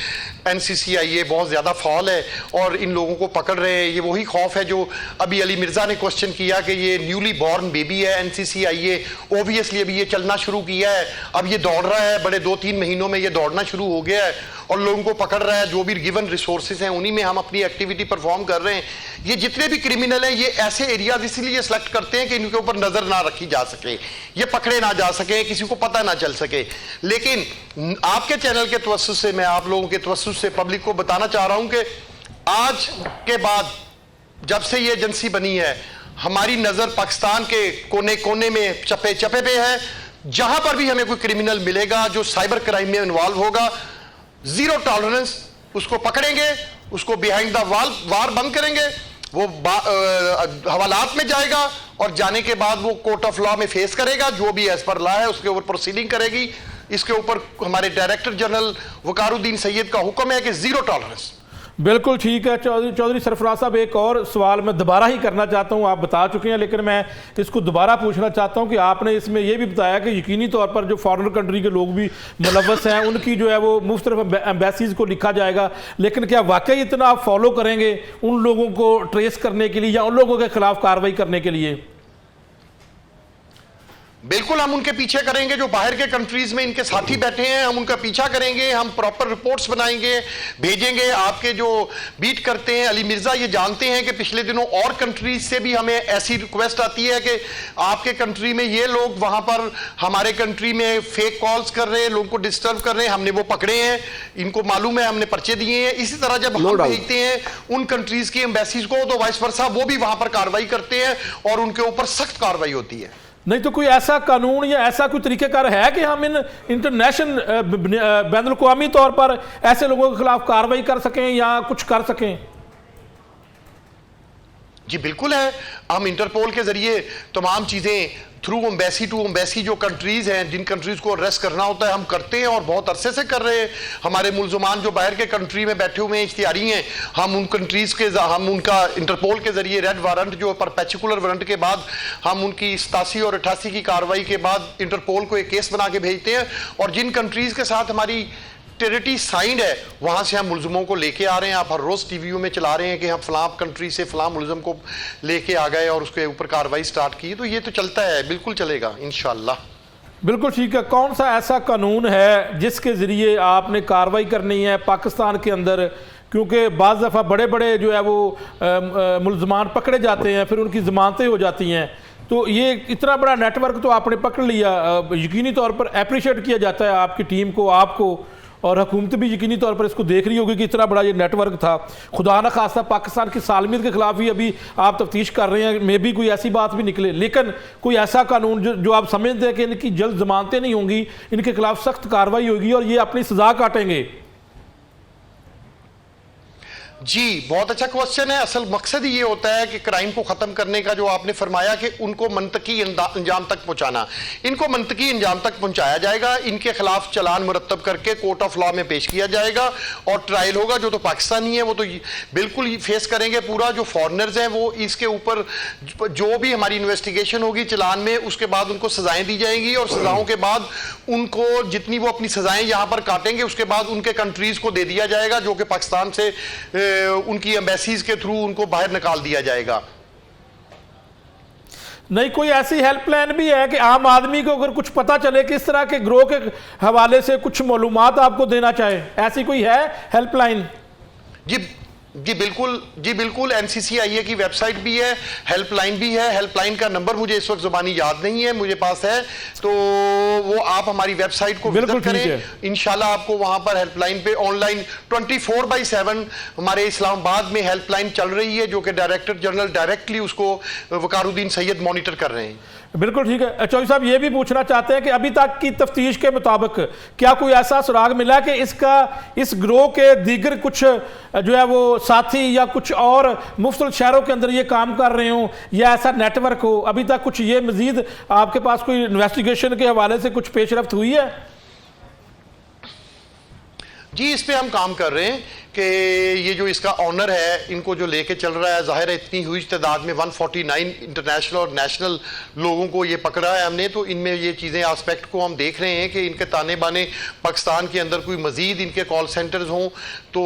NCCIA बहुत ज़्यादा फॉल है और इन लोगों को पकड़ रहे हैं। ये वही खौफ है जो अभी अली मिर्ज़ा ने क्वेश्चन किया कि ये न्यूली बॉर्न बेबी है, NCCIA ओबियसली अभी ये चलना शुरू किया है, अब ये दौड़ रहा है, बड़े 2-3 महीनों में ये दौड़ना शुरू हो गया है और लोगों को पकड़ रहा है। जो भी गिवन रिसोर्सेज हैं उन्हीं में हम अपनी एक्टिविटी परफॉर्म कर रहे हैं। ये जितने भी क्रिमिनल हैं ये ऐसे एरियाज इसलिए सेलेक्ट करते हैं कि इनके ऊपर नजर ना रखी जा सके, ये पकड़े ना जा सके, किसी को पता ना चल सके। लेकिन आपके चैनल के तवस्सुस से, मैं आप लोगों के तवस्सुस से पब्लिक को बताना चाह रहा हूं कि आज के बाद जब से ये एजेंसी बनी है, हमारी नजर पाकिस्तान के कोने कोने में, चप्पे चप्पे पे है। जहां पर भी हमें कोई क्रिमिनल मिलेगा जो साइबर क्राइम में इन्वॉल्व होगा, जीरो टॉलरेंस, उसको पकड़ेंगे, उसको बिहाइंड द वार बंद करेंगे, वो हवालात में जाएगा और जाने के बाद वो कोर्ट ऑफ लॉ में फेस करेगा, जो भी एज पर लॉ है उसके ऊपर प्रोसीडिंग करेगी। इसके ऊपर हमारे डायरेक्टर जनरल वकारुद्दीन सैयद का हुक्म है कि जीरो टॉलरेंस। बिल्कुल ठीक है चौधरी सरफराज साहब, एक और सवाल मैं दोबारा ही करना चाहता हूं, आप बता चुके हैं लेकिन मैं इसको दोबारा पूछना चाहता हूं कि आपने इसमें यह भी बताया कि यकीनी तौर पर जो फॉरेन कंट्री के लोग भी मुलव्वस हैं उनकी जो है वो मुख्तलिफ एम्बेसीज को लिखा जाएगा, लेकिन क्या वाकई इतना आप फॉलो करेंगे उन लोगों को ट्रेस करने के लिए या उन लोगों के खिलाफ कार्रवाई करने के लिए? बिल्कुल हम उनके पीछे करेंगे, जो बाहर के कंट्रीज में इनके साथी बैठे हैं हम उनका पीछा करेंगे, हम प्रॉपर रिपोर्ट्स बनाएंगे, भेजेंगे। आपके जो बीट करते हैं अली मिर्जा ये जानते हैं कि पिछले दिनों और कंट्रीज से भी हमें ऐसी रिक्वेस्ट आती है कि आपके कंट्री में ये लोग वहां पर हमारे कंट्री में फेक कॉल्स कर रहे हैं, लोगों को डिस्टर्ब कर रहे हैं, हमने वो पकड़े हैं, इनको मालूम है, हमने पर्चे दिए हैं। इसी तरह जब हम भेजते हैं उन कंट्रीज की एम्बेसीज को तो वाइस वर्सा वो भी वहां पर कार्रवाई करते हैं और उनके ऊपर सख्त कार्रवाई होती है। नहीं तो कोई ऐसा कानून या ऐसा कोई तरीकेकार है कि हम इन इंटरनेशनल बैनुल अक़वामी तौर पर ऐसे लोगों के खिलाफ कार्रवाई कर सकें या कुछ कर सकें? जी बिल्कुल है, हम इंटरपोल के जरिए तमाम चीजें थ्रू एम्बेसी टू एम्बेसी जो कंट्रीज हैं, जिन कंट्रीज को अरेस्ट करना होता है हम करते हैं और बहुत अरसे से कर रहे हैं। हमारे मुलजमान जो बाहर के कंट्री में बैठे हुए हैं, इख्तियारी हैं, हम उन कंट्रीज के हम उनका इंटरपोल के जरिए रेड वारंट जो पर्पेचुकुलर वारंट के बाद हम उनकी 87 और 88 की कार्रवाई के बाद इंटरपोल को एक केस बना के भेजते हैं और जिन कंट्रीज के साथ हमारी टेरिटरी साइंड है वहां से हम मुलजमों को लेके आ रहे हैं। आप हर रोज टीवीओ में चला रहे हैं कि हम फलां कंट्री से फलां मुलजम को लेके आ गए और उसके ऊपर कार्रवाई स्टार्ट की, तो ये तो चलता है, बिल्कुल चलेगा इंशाल्लाह। बिल्कुल ठीक है। कौन सा ऐसा कानून है जिसके ज़रिए आपने कार्रवाई करनी है पाकिस्तान के अंदर, क्योंकि बाज़ दफ़ा बड़े बड़े जो है वो मुलजमान पकड़े जाते हैं, फिर उनकी ज़मानतें हो जाती हैं, तो ये इतना बड़ा नेटवर्क तो आपने पकड़ लिया, यकीनी तौर पर अप्रिशिएट किया जाता है आपकी टीम को, आपको, और हुकूमत भी यकीनी तौर पर इसको देख रही होगी कि इतना बड़ा ये नेटवर्क था। खुदा न खास्ता पाकिस्तान की सालमियत के खिलाफ भी अभी आप तफ्तीश कर रहे हैं, मे भी कोई ऐसी बात भी निकले, लेकिन कोई ऐसा कानून जो आप समझते हैं कि इनकी जल्द जमानतें नहीं होंगी, इनके खिलाफ सख्त कार्रवाई होगी और ये अपनी सजा काटेंगे। जी बहुत अच्छा क्वेश्चन है। असल मकसद ही ये होता है कि क्राइम को ख़त्म करने का, जो आपने फरमाया कि उनको मंतकी अंजाम तक पहुंचाना, इनको मंतकी अंजाम तक पहुंचाया जाएगा, इनके खिलाफ चलान मुरतब करके कोर्ट ऑफ लॉ में पेश किया जाएगा और ट्रायल होगा। जो तो पाकिस्तानी है वो तो बिल्कुल फेस करेंगे पूरा, जो फॉरेनर्स हैं वो इसके ऊपर जो भी हमारी इन्वेस्टिगेशन होगी चलान में, उसके बाद उनको सजाएं दी जाएंगी और सजाओं के बाद उनको जितनी वो अपनी सजाएं यहाँ पर काटेंगे उसके बाद उनके कंट्रीज को दे दिया जाएगा, जो कि पाकिस्तान से उनकी एम्बेसीज के थ्रू उनको बाहर निकाल दिया जाएगा। नहीं कोई ऐसी हेल्पलाइन भी है कि आम आदमी को अगर कुछ पता चले कि इस तरह के ग्रोह के हवाले से कुछ मालूमात आपको देना चाहे, ऐसी कोई है हेल्पलाइन? जी बिल्कुल NCCIA की वेबसाइट भी है, हेल्पलाइन भी है। हेल्पलाइन का नंबर मुझे इस वक्त जुबानी याद नहीं है, मुझे पास है, तो वो आप हमारी वेबसाइट को विजिट करें, इंशाल्लाह आपको वहां पर हेल्पलाइन पे ऑनलाइन 24/7 हमारे इस्लामाबाद में हेल्पलाइन चल रही है, जो कि डायरेक्टर जनरल डायरेक्टली उसको वकारुद्दीन सैयद मॉनिटर कर रहे हैं। बिल्कुल ठीक है। चौधरी साहब ये भी पूछना चाहते हैं कि अभी तक की तफ्तीश के मुताबिक क्या कोई ऐसा सुराग मिला कि इस ग्रोह के दीगर कुछ जो है वो साथी या कुछ और मुख्तलिफ शहरों के अंदर ये काम कर रहे हो या ऐसा नेटवर्क हो? अभी तक कुछ ये मजीद आपके पास कोई इन्वेस्टिगेशन के हवाले से कुछ पेशरफ्त हुई है? जी इस पे हम काम कर रहे हैं कि ये जो इसका ऑनर है, इनको जो लेके चल रहा है, जाहिर है इतनी हुई तादाद में 149 इंटरनेशनल और नेशनल लोगों को ये पकड़ा है हमने, तो इनमें ये चीज़ें एस्पेक्ट को हम देख रहे हैं कि इनके ताने बाने पाकिस्तान के अंदर कोई मजीद इनके कॉल सेंटर्स हों तो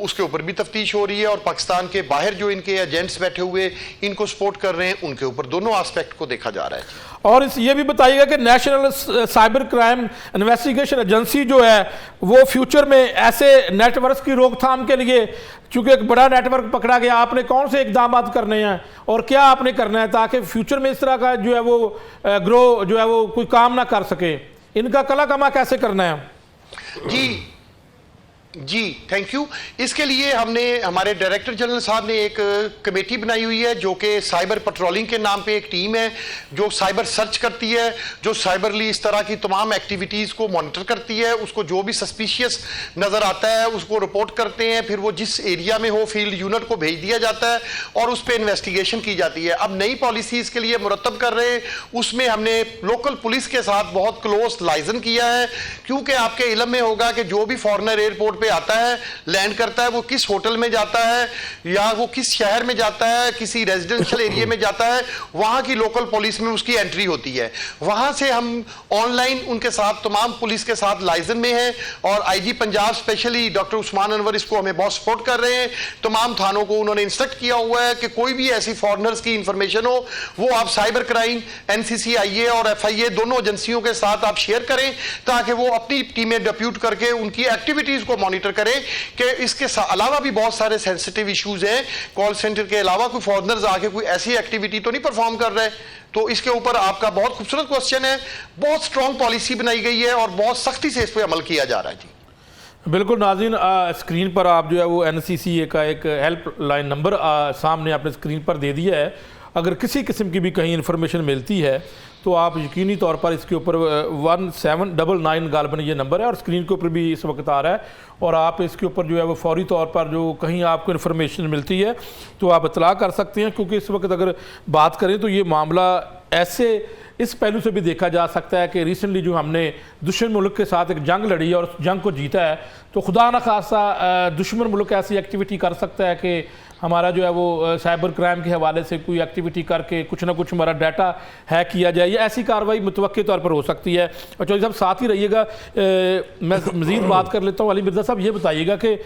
उसके ऊपर भी तफ्तीश हो रही है, और पाकिस्तान के बाहर जो इनके एजेंट्स बैठे हुए इनको सपोर्ट कर रहे हैं उनके ऊपर दोनों एस्पेक्ट को देखा जा रहा है। और इस ये भी बताइएगा कि national cyber crime investigation agency जो है वो फ्यूचर में ऐसे नेटवर्क की रोकथाम के लिए, चूंकि एक बड़ा नेटवर्क पकड़ा गया, आपने कौन से इकदाम करने हैं और क्या आपने करना है ताकि फ्यूचर में इस तरह का जो है वो ग्रो जो है वो कोई काम ना कर सके, इनका कला कमा कैसे करना है? जी थैंक यू। इसके लिए हमने, हमारे डायरेक्टर जनरल साहब ने एक कमेटी बनाई हुई है जो कि साइबर पेट्रोलिंग के नाम पे एक टीम है जो साइबर सर्च करती है, जो साइबरली इस तरह की तमाम एक्टिविटीज़ को मॉनिटर करती है, उसको जो भी सस्पिशियस नज़र आता है उसको रिपोर्ट करते हैं, फिर वो जिस एरिया में हो फील्ड यूनिट को भेज दिया जाता है और उस पर इन्वेस्टिगेशन की जाती है। अब नई पॉलिसी इसके लिए मुरतब कर रहे हैं, उसमें हमने लोकल पुलिस के साथ बहुत क्लोज लाइजन किया है, क्योंकि आपके इल्म में होगा कि जो भी फॉरेनर एयरपोर्ट पे आता है, लैंड करता है, वो किस होटल में जाता है या वो किस शहर में जाता है, किसी रेजिडेंशियल एरिया में जाता है, वहां की लोकल पुलिस में उसकी एंट्री होती है। वहां से हम ऑनलाइन उनके साथ, तमाम पुलिस के साथ लाइजन में हैं, और IG Punjab specially doctor Usman Anwar इसको हमें बहुत सपोर्ट कर रहे हैं। तमाम थानों को उन्होंने इंस्ट्रक्ट किया हुआ है कि कोई भी ऐसी फॉरेनर्स की इंफॉर्मेशन हो वो आप साइबर क्राइम, NCCIA और FIA दोनों एजेंसियों के साथ आप शेयर करें, ताकि वो अपनी टीमें डिप्यूट करके उनकी एक्टिविटीज को मॉनिटर करें कि इसके अलावा भी बहुत सारे सेंसिटिव इश्यूज हैं, कॉल सेंटर के अलावा कोई फॉरेनर्स आके कोई ऐसी एक्टिविटी तो नहीं परफॉर्म कर रहे। तो इसके ऊपर आपका बहुत खूबसूरत क्वेश्चन है, बहुत स्ट्रॉन्ग पॉलिसी बनाई गई है और बहुत सख्ती से इस पर अमल किया जा रहा है। जी बिल्कुल नाज़रीन, स्क्रीन पर आप जो है वो NCCA का एक हेल्प लाइन नंबर सामने आपने स्क्रीन पर दे दिया है। अगर किसी किस्म की भी कहीं इन्फॉर्मेशन मिलती है तो आप यकीनी तौर पर इसके ऊपर 1799 गालबन ये नंबर है और स्क्रीन के ऊपर भी इस वक्त आ रहा है, और आप इसके ऊपर जो है वो फौरी तौर पर जो कहीं आपको इन्फॉर्मेशन मिलती है तो आप इतला कर सकते हैं। क्योंकि इस वक्त अगर बात करें तो ये मामला ऐसे इस पहलू से भी देखा जा सकता है कि रिसेंटली जो हमने दुश्मन मुल्क के साथ एक जंग लड़ी और उस जंग को जीता है, तो खुदा न खासा दुश्मन मुल्क ऐसी एक्टिविटी कर सकता है कि हमारा जो है वो साइबर क्राइम के हवाले से कोई एक्टिविटी करके कुछ ना कुछ हमारा डाटा हैक किया जाए, या ऐसी कार्रवाई मुतवक्के तौर पर हो सकती है। और चौधरी साहब साथ ही रहिएगा, मैं मज़ीद बात कर लेता हूँ। अली मिर्ज़ा साहब ये बताइएगा कि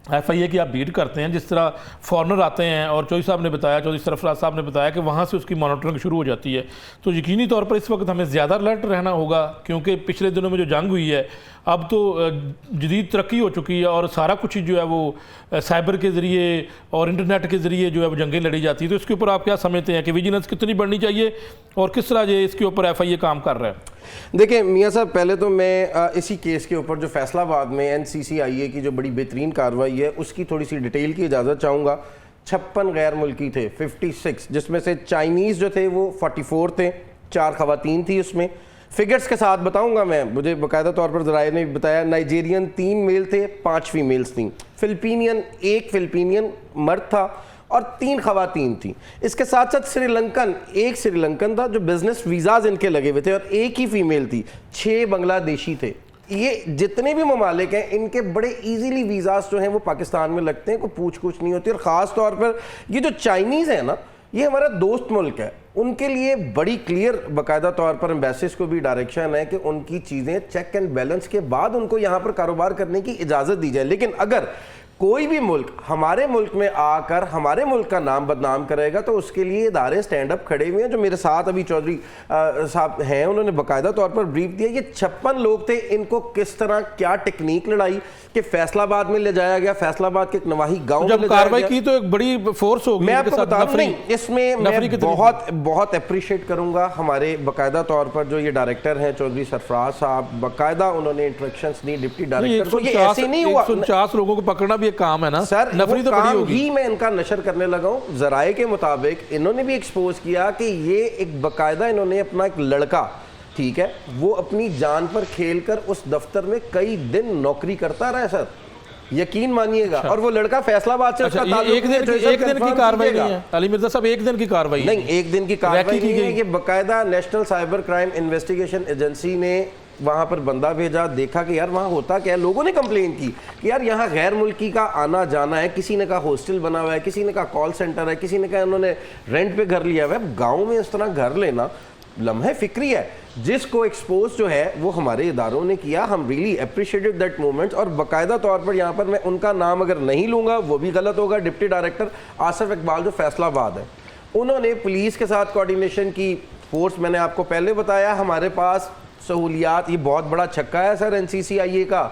FIA की आप बीट करते हैं, जिस तरह फॉरनर आते हैं और चौधरी साहब ने बताया, चौधरी सरफराज साहब ने बताया कि वहाँ से उसकी मॉनिटरिंग शुरू हो जाती है, तो यकीनी तौर पर इस वक्त हमें ज़्यादा अलर्ट रहना होगा, क्योंकि पिछले दिनों में जो जंग हुई है अब तो जदीद तरक्की हो चुकी है और सारा कुछ जो है वो साइबर के ज़रिए और इंटरनेट के ज़रिए जो है वो जंगें लड़ी जाती है। तो इसके ऊपर आप क्या समझते हैं कि विजिलेंस कितनी बढ़नी चाहिए और किस तरह ये इसके ऊपर FIA काम कर रहा है? देखिए मियाँ साहब, पहले तो मैं इसी केस के ऊपर जो फैसलाबाद में NCCIA की जो बड़ी बेहतरीन कार्रवाई है उसकी थोड़ी सी डिटेल की इजाज़त चाहूँगा। 56 गैर मुल्की थे, 56, जिसमें से चाइनीज़ जो थे वो 44 थे, 4 खवातीन थी उसमें। फिगर्स के साथ बताऊंगा मैं, मुझे बाकायदा तौर पर ज़राए ने बताया। नाइजीरियन 3 मेल थे, 5 फीमेल्स थी। फिलिपीनियन 1 फिलिपीनियन मर्द था और 3 खवातीन थी। इसके साथ साथ श्रीलंकन 1 श्रीलंकन था जो बिजनेस वीज़ाज इनके लगे हुए थे और 1 ही फीमेल थी। 6 बांग्लादेशी थे। ये जितने भी ममालिक हैं इनके बड़े इजीली वीज़ाज जो हैं वो पाकिस्तान में लगते हैं, कोई पूछ कुछ नहीं होती। और ख़ास तौर पर ये जो चाइनीज़ है ना, ये हमारा दोस्त मुल्क है, उनके लिए बड़ी क्लियर बाकायदा तौर पर एम्बेसीज को भी डायरेक्शन है कि उनकी चीज़ें चेक एंड बैलेंस के बाद उनको यहाँ पर कारोबार करने की इजाज़त दी जाए। लेकिन अगर कोई भी मुल्क हमारे मुल्क में आकर हमारे मुल्क का नाम बदनाम करेगा तो उसके लिए इदारे स्टैंड अप खड़े हुए हैं। जो मेरे साथ अभी चौधरी साहब हैं उन्होंने बाकायदा तौर पर ब्रीफ दिया। ये 56 लोग थे, इनको किस तरह क्या टेक्निक लड़ाई कि फैसलाबाद में ले जाया गया, फैसलाबाद के एक नवाही गांव में जब कार्रवाई की तो एक बड़ी फोर्स होगी। मैं आपको बता दूं, नहीं इसमें मैं बहुत अप्रिशिएट करूंगा हमारे बाकायदा तौर पर जो ये डायरेक्टर हैं चौधरी सरफराज साहब, बाकायदा उन्होंने इंस्ट्रक्शंस दी डिप्टी डायरेक्टर को। ये ऐसे नहीं हुआ, 150 लोगों को पकड़ना ये काम है ना सर, नफरी तो बड़ी होगी। ही मैं इनका नशर करने लगा हूं। जराए के मुताबिक इन्होंने भी एक्सपोज किया कि ये एक बकायदा इन्होंने अपना एक लड़का, ठीक है, वो अपनी जान पर खेलकर उस दफ्तर में कई दिन नौकरी करता रहा सर, यकीन मानिएगा। और वो लड़का फैसलाबाद से उसका ताल्लुक एक दिन की कार्रवाई नहीं है अली मिर्जा साहब, एक दिन की कार्रवाई नहीं, एक दिन की कार्रवाई नहीं है। ये बकायदा national cyber crime investigation agency ने वहाँ पर बंदा भेजा, देखा कि यार वहाँ होता क्या है। लोगों ने कंप्लेन की कि यार यहाँ गैर मुल्की का आना जाना है, किसी ने कहा हॉस्टल बना हुआ है, किसी ने कहा कॉल सेंटर है, किसी ने कहा उन्होंने रेंट पे घर लिया हुआ है। गाँव में इस तरह घर लेना लम्हे फिक्री है, जिसको एक्सपोज जो है वो हमारे इदारों ने किया। हम रियली अप्रिशिएटेड दैट मोमेंट्स। और बाकायदा तौर पर यहाँ पर मैं उनका नाम अगर नहीं लूँगा वो भी गलत होगा, डिप्टी डायरेक्टर आसिफ इकबाल जो फैसलाबाद है, उन्होंने पुलिस के साथ कोऑर्डिनेशन की। फोर्स मैंने आपको पहले बताया, हमारे पास सहूलियात, ये बहुत बड़ा छक्का है सर NCCIA का,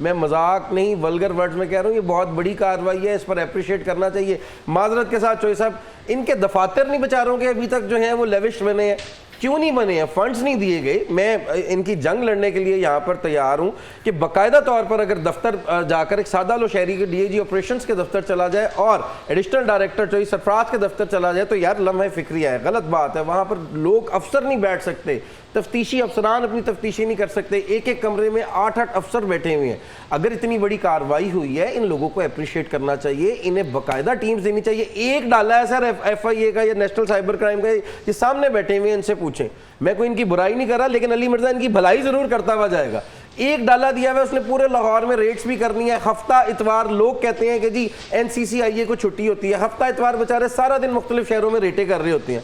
मैं मजाक नहीं वल्गर वर्ड्स में कह रहा हूँ, ये बहुत बड़ी कार्रवाई है, इस पर अप्रिशिएट करना चाहिए। माजरत के साथ चोई साहब, इनके दफातर नहीं बेचारों के अभी तक जो हैं वो लेविश बने हैं। क्यों नहीं बने हैं? फंड्स नहीं दिए गए। मैं इनकी जंग लड़ने के लिए यहाँ पर तैयार हूँ कि बाकायदा तौर पर अगर दफ्तर जाकर एक सादा लो शहरी के DIG ऑपरेशंस के दफ्तर चला जाए और एडिशनल डायरेक्टर चोई सरफराज के दफ्तर चला जाए तो यार लम्हे फिक्रिया है, गलत बात है। वहाँ पर लोग अफसर नहीं बैठ सकते, तफ्तीशी अफसरान अपनी तफ्तीशी नहीं कर सकते, एक एक कमरे में 8-8 अफसर बैठे हुए हैं। अगर इतनी बड़ी कार्रवाई हुई है, इन लोगों को अप्रिशिएट करना चाहिए, इन्हें बाकायदा टीम्स देनी चाहिए। एक डाला है सर FIA का या नेशनल साइबर क्राइम का, ये सामने बैठे हुए हैं, इनसे पूछें। मैं कोई इनकी बुराई नहीं कर रहा, लेकिन अली मिर्जा इनकी भलाई जरूर करता हुआ जाएगा। एक डाला दिया हुआ, उसने पूरे लाहौर में रेड्स भी करनी है। हफ्ता इतवार लोग कहते हैं कि जी NCCIA को छुट्टी होती है, हफ्ता इतवार बेचारे सारा दिन मुख्तलिफ शहरों में रेटें कर रहे होते हैं।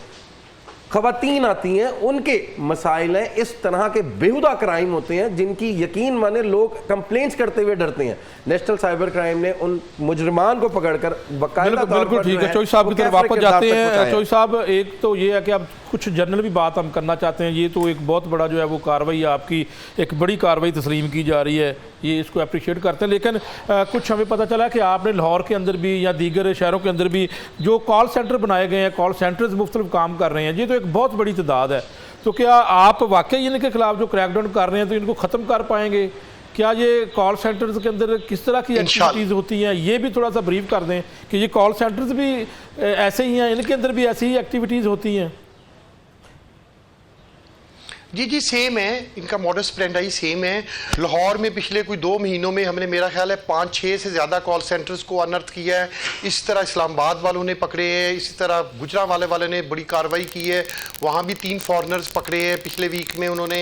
खवातीन आती हैं, उनके मसाइल हैं, इस तरह के बेहुदा क्राइम होते हैं जिनकी यकीन माने लोग कंप्लेंट्स करते हुए डरते हैं। नेशनल साइबर क्राइम ने उन मुजरिमान को पकड़कर बाकायदा बिल्कुल ठीक है। चोई साहब की तरफ वापस जाते हैं। चोई साहब, एक तो ये है कि अब कुछ जनरल भी बात हम करना चाहते हैं। ये तो एक बहुत बड़ा जो है वो कार्रवाई आपकी, एक बड़ी कार्रवाई तस्लीम की जा रही है, ये इसको अप्रिशिएट करते हैं। लेकिन कुछ हमें पता चला कि आपने लाहौर के अंदर भी या दीगर शहरों के अंदर भी जो कॉल सेंटर बनाए गए हैं, कॉल सेंटर्स मुख्तलिफ काम कर रहे हैं, ये तो एक बहुत बड़ी तादाद है। तो क्या आप वाकई इनके खिलाफ जो क्रैकडाउन कर रहे हैं तो इनको ख़त्म कर पाएंगे? क्या ये कॉल सेंटर्स के अंदर किस तरह की एक्टिविटीज़ होती हैं, ये भी थोड़ा सा ब्रीफ कर दें कि ये कॉल सेंटर्स भी ऐसे ही हैं, इनके अंदर भी ऐसी ही एक्टिविटीज़ होती हैं? जी सेम है, इनका मॉडस ऑपरेंडी सेम है। लाहौर में पिछले कोई 2 महीनों में हमने, मेरा ख्याल है 5-6 से ज़्यादा कॉल सेंटर्स को अनर्थ किया है। इस तरह इस्लामाबाद वालों ने पकड़े हैं, इसी तरह गुजरांवाले वाले ने बड़ी कार्रवाई की है, वहाँ भी 3 फॉरनर्स पकड़े हैं। पिछले वीक में उन्होंने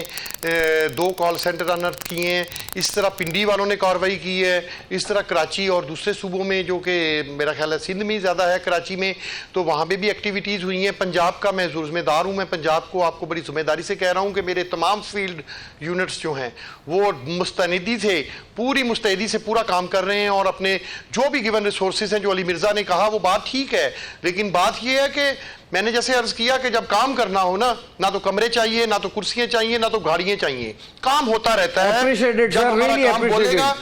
2 कॉल सेंटर अनर्थ किए हैं। इस तरह पिंडी वालों ने कार्रवाई की है। इस तरह कराची और दूसरे सूबों में, जो कि मेरा ख्याल है सिंध में ज़्यादा है, कराची में, तो वहाँ पर भी एक्टिविटीज़ हुई हैं। पंजाब का मैं ज़िम्मेदार हूँ, मैं पंजाब को आपको बड़ी जिम्मेदारी से कह रहा हूँ कि मेरे तमाम फील्ड यूनिट्स जो हैं वो मुस्तैदी से, पूरी मुस्तैदी से पूरा काम कर रहे हैं और अपने जो भी गिवन रिसोर्सेज हैं, जो अली मिर्ज़ा ने कहा वो बात ठीक है, लेकिन बात ये है कि मैंने जैसे अर्ज किया कि जब काम करना हो ना तो कमरे चाहिए, ना तो कुर्सियां चाहिए, ना तो गाड़ियां चाहिए, काम होता रहता है। जब हमारा काम बोलेगा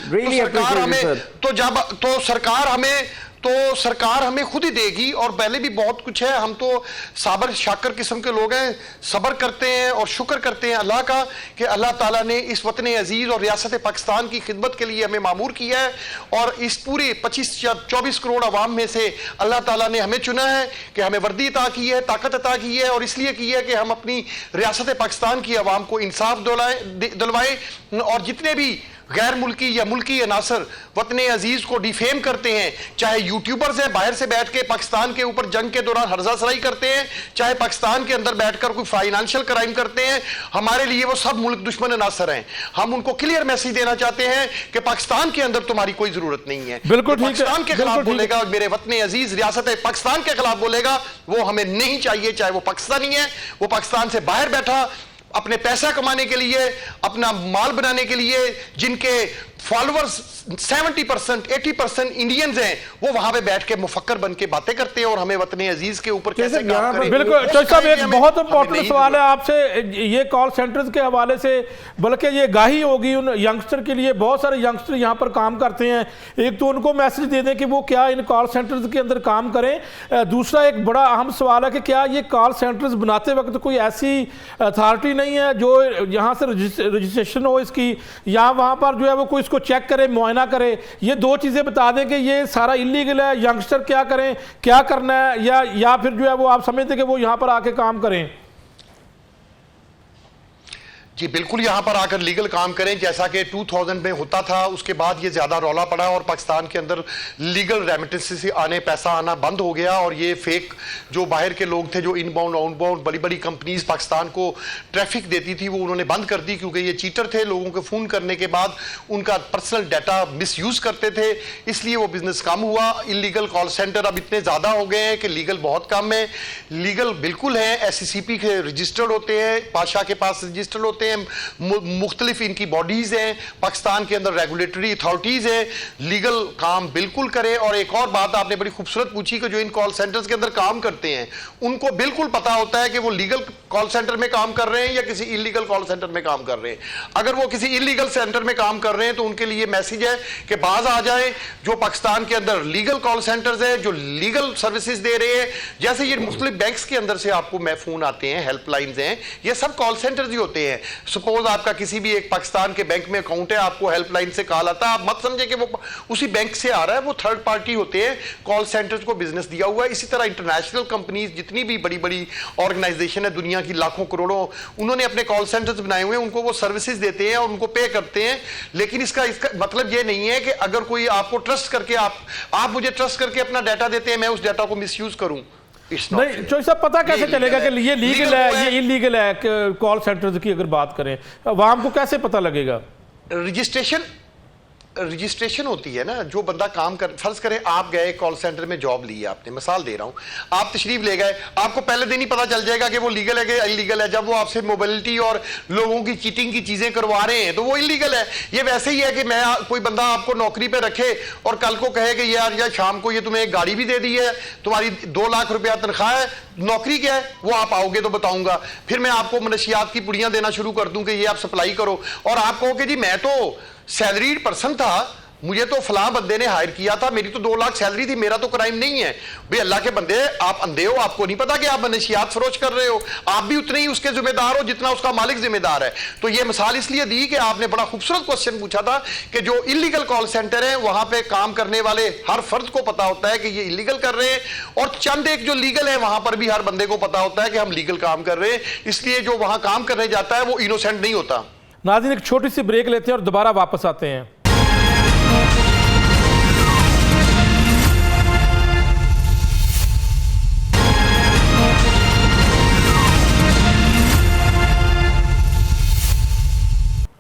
तो सरकार हमें खुद ही देगी। और पहले भी बहुत कुछ है, हम तो साबर शाकर किस्म के लोग हैं, सब्र करते हैं और शुक्र करते हैं अल्लाह का कि अल्लाह ताला ने इस वतन अजीज़ और रियासत पाकिस्तान की खिदमत के लिए हमें मामूर किया है। और इस पूरे 25-24 करोड़ अवाम में से अल्लाह ताला ने हमें चुना है कि हमें वर्दी अता की है, ताकत अता की है, और इसलिए की है कि हम अपनी रियासत पाकिस्तान की अवाम को इंसाफ दिलवाएं। और जितने भी गैर मुल्की या मुल्की अनासर वतन अजीज को डिफेम करते हैं, चाहे यूट्यूबर्स हैं बाहर से बैठ के पाकिस्तान के ऊपर जंग के दौरान हर्जा सराई करते हैं, चाहे पाकिस्तान के अंदर बैठकर कोई फाइनेंशियल क्राइम करते हैं, हमारे लिए वो सब मुल्क दुश्मन अनासर हैं। हम उनको क्लियर मैसेज देना चाहते हैं कि पाकिस्तान के अंदर तुम्हारी कोई जरूरत नहीं है। बिल्कुल पाकिस्तान के खिलाफ बोलेगा और मेरे वतन अजीज रियासत पाकिस्तान के खिलाफ बोलेगा, वो हमें नहीं चाहिए, चाहे वो पाकिस्तानी है, वो पाकिस्तान से बाहर बैठा अपने पैसा कमाने के लिए, अपना माल बनाने के लिए, जिनके फॉलोअर्स 70% 80% इंडियंस हैं, वो वहां पे बैठ के मुफक्कर बन के बातें करते हैं और हमें वतन अजीज के ऊपर कैसे काम करें। बिल्कुल चौधरी साहब, एक बहुत इंपॉर्टेंट सवाल है आपसे ये कॉल सेंटर्स के हवाले से, बल्कि ये गाही होगी उन यंगस्टर के लिए। बहुत सारे यंगस्टर यहाँ पर काम करते हैं, एक तो उनको मैसेज दे दें कि वो क्या इन कॉल सेंटर्स के अंदर काम करें। दूसरा एक बड़ा अहम सवाल है कि क्या ये कॉल सेंटर्स बनाते वक्त कोई ऐसी अथॉरिटी नहीं है जो यहाँ से रजिस्ट्रेशन हो इसकी, या वहाँ पर जो है वो कोई इसको चेक करे, मुआयना करे। ये 2 चीज़ें बता दें कि ये सारा इलीगल है, यंगस्टर क्या करें, क्या करना है, या फिर जो है वो आप समझते कि वो यहाँ पर आके काम करें। जी बिल्कुल, यहाँ पर आकर लीगल काम करें जैसा कि 2000 में होता था। उसके बाद ये ज़्यादा रौला पड़ा और पाकिस्तान के अंदर लीगल रेमिटेंसेस से पैसा आना बंद हो गया और ये फेक जो बाहर के लोग थे जो इनबाउंड आउटबाउंड बड़ी बड़ी कंपनीज पाकिस्तान को ट्रैफिक देती थी वो उन्होंने बंद कर दी, क्योंकि ये चीटर थे। लोगों को फ़ोन करने के बाद उनका पर्सनल डाटा मिसयूज़ करते थे, इसलिए वो बिजनेस कम हुआ। इलीगल कॉल सेंटर अब इतने ज़्यादा हो गए हैं कि लीगल बहुत कम है। लीगल बिल्कुल है, SCCP के रजिस्टर्ड होते हैं, बादशाह के पास रजिस्टर्ड होते हैं, मुख्तलिफ इनकी बॉडीज हैं, पाकिस्तान के अंदर रेगुलेटरी अथॉरिटीज है। लीगल काम बिल्कुल करें। और एक और बात आपने बड़ी खूबसूरत पूछी कि जो इन कॉल सेंटर्स के अंदर काम करते हैं उनको बिल्कुल पता होता है कि वो लीगल कॉल सेंटर में काम कर रहे हैं या किसी इलीगल कॉल सेंटर में काम कर रहे हैं। अगर वो किसी इलीगल सेंटर में काम कर रहे हैं तो उनके लिए मैसेज है कि बाज आ जाए। जो पाकिस्तान के अंदर लीगल कॉल सेंटर्स हैं जो लीगल सर्विसेज दे रहे हैं, जैसे ये मुख्तलिफ बैंक्स के अंदर से आपको फोन आते हैं, हेल्पलाइंस हैं, ये सब कॉल सेंटर्स ही होते हैं। सपोज आपका किसी भी एक पाकिस्तान के बैंक में अकाउंट है, आपको हेल्पलाइन से कॉल आता है, आप मत समझे कि वो उसी बैंक से आ रहा है, वो थर्ड पार्टी होते हैं, कॉल सेंटर्स को बिजनेस दिया हुआ है। इसी तरह इंटरनेशनल कंपनीज जितनी भी बड़ी बड़ी ऑर्गेनाइजेशन है दुनिया की, लाखों करोड़ों, उन्होंने अपने कॉल सेंटर्स बनाए हुए हैं, उनको वो सर्विसेज देते हैं और उनको पे करते हैं। लेकिन इसका मतलब ये नहीं है कि अगर कोई आपको ट्रस्ट करके आप मुझे ट्रस्ट करके अपना डाटा देते हैं, मैं उस डाटा को मिसयूज करूं। नहीं चौधरी साहब, पता कैसे चलेगा कि ये लीगल है ये इलीगल है? कॉल सेंटर्स की अगर बात करें, आवाम को कैसे पता लगेगा? रजिस्ट्रेशन होती है ना। जो बंदा काम कर, फर्ज करें आप गए कॉल सेंटर में जॉब ली है आपने, मिसाल दे रहा हूं, आप तशरीफ ले गए, आपको पहले दिन ही पता चल जाएगा कि वो लीगल है कि इलीगल है। जब वो आपसे मोबिलिटी और लोगों की चीटिंग की चीजें करवा रहे हैं तो वो इलीगल है। ये वैसे ही है कि मैं कोई बंदा आपको नौकरी पे रखे और कल को कहे कि यार शाम को ये तुम्हें एक गाड़ी भी दे दी है, तुम्हारी 2 लाख रुपया तनख्वाह है, नौकरी क्या है वो आप आओगे तो बताऊंगा, फिर मैं आपको मनशियात की पुड़ियां देना शुरू कर दूं कि ये आप सप्लाई करो, और आप कहो कि जी मैं तो सैलरीड पर्सन था, मुझे तो फलां बंदे ने हायर किया था, मेरी तो 2 लाख सैलरी थी, मेरा तो क्राइम नहीं है। भाई अल्लाह के बंदे, आप अंधे हो, आपको नहीं पता कि आप मनशियात फरोश कर रहे हो, आप भी उतने ही उसके जिम्मेदार हो जितना उसका मालिक जिम्मेदार है। तो ये मिसाल इसलिए दी कि आपने बड़ा खूबसूरत क्वेश्चन पूछा था कि जो इलीगल कॉल सेंटर है वहां पे काम करने वाले हर फर्द को पता होता है कि ये इलीगल कर रहे हैं, और चंद एक जो लीगल है वहां पर भी हर बंदे को पता होता है कि हम लीगल काम कर रहे हैं। इसलिए जो वहां काम करने जाता है वो इनोसेंट नहीं होता। नाज़रीन, एक छोटी सी ब्रेक लेते हैं और दोबारा वापस आते हैं।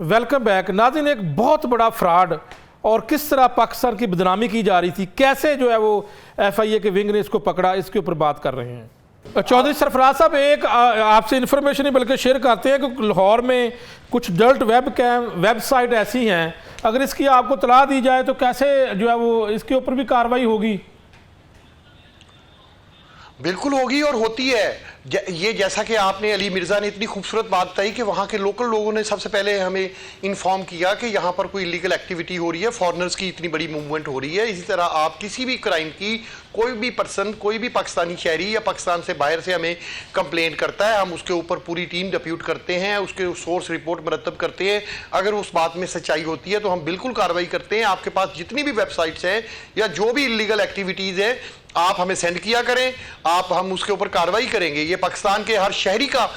Welcome back. नाज़रीन, एक बहुत बड़ा फ्रॉड और किस तरह पाकिस्तान की बदनामी की जा रही थी, कैसे जो है वो FIA के विंग ने इसको पकड़ा, इसके ऊपर बात कर रहे हैं। चौधरी सरफराज साहब, एक आपसे इन्फॉर्मेशन ही बल्कि शेयर करते हैं कि लाहौर में कुछ डर्ट वेबसाइट ऐसी हैं, अगर इसकी आपको तलाह दी जाए तो कैसे जो है वो इसके ऊपर भी कार्रवाई होगी? बिल्कुल होगी और होती है। ये जैसा कि आपने, अली मिर्ज़ा ने इतनी खूबसूरत बात बताई कि वहाँ के लोकल लोगों ने सबसे पहले हमें इन्फॉर्म किया कि यहाँ पर कोई इलीगल एक्टिविटी हो रही है, फॉरेनर्स की इतनी बड़ी मूवमेंट हो रही है। इसी तरह आप किसी भी क्राइम की, कोई भी पर्सन, कोई भी पाकिस्तानी शहरी या पाकिस्तान से बाहर से हमें कंप्लेंट करता है, हम उसके ऊपर पूरी टीम डिप्यूट करते हैं, उसके सोर्स रिपोर्ट मरतब करते हैं। अगर उस बात में सच्चाई होती है तो हम बिल्कुल कार्रवाई करते हैं। आपके पास जितनी भी वेबसाइट्स हैं या जो भी इलीगल एक्टिविटीज़ है आप हमें सेंड किया करें, हम उसके ऊपर कार्रवाई करेंगे। ये पाकिस्तान के हर शहरी का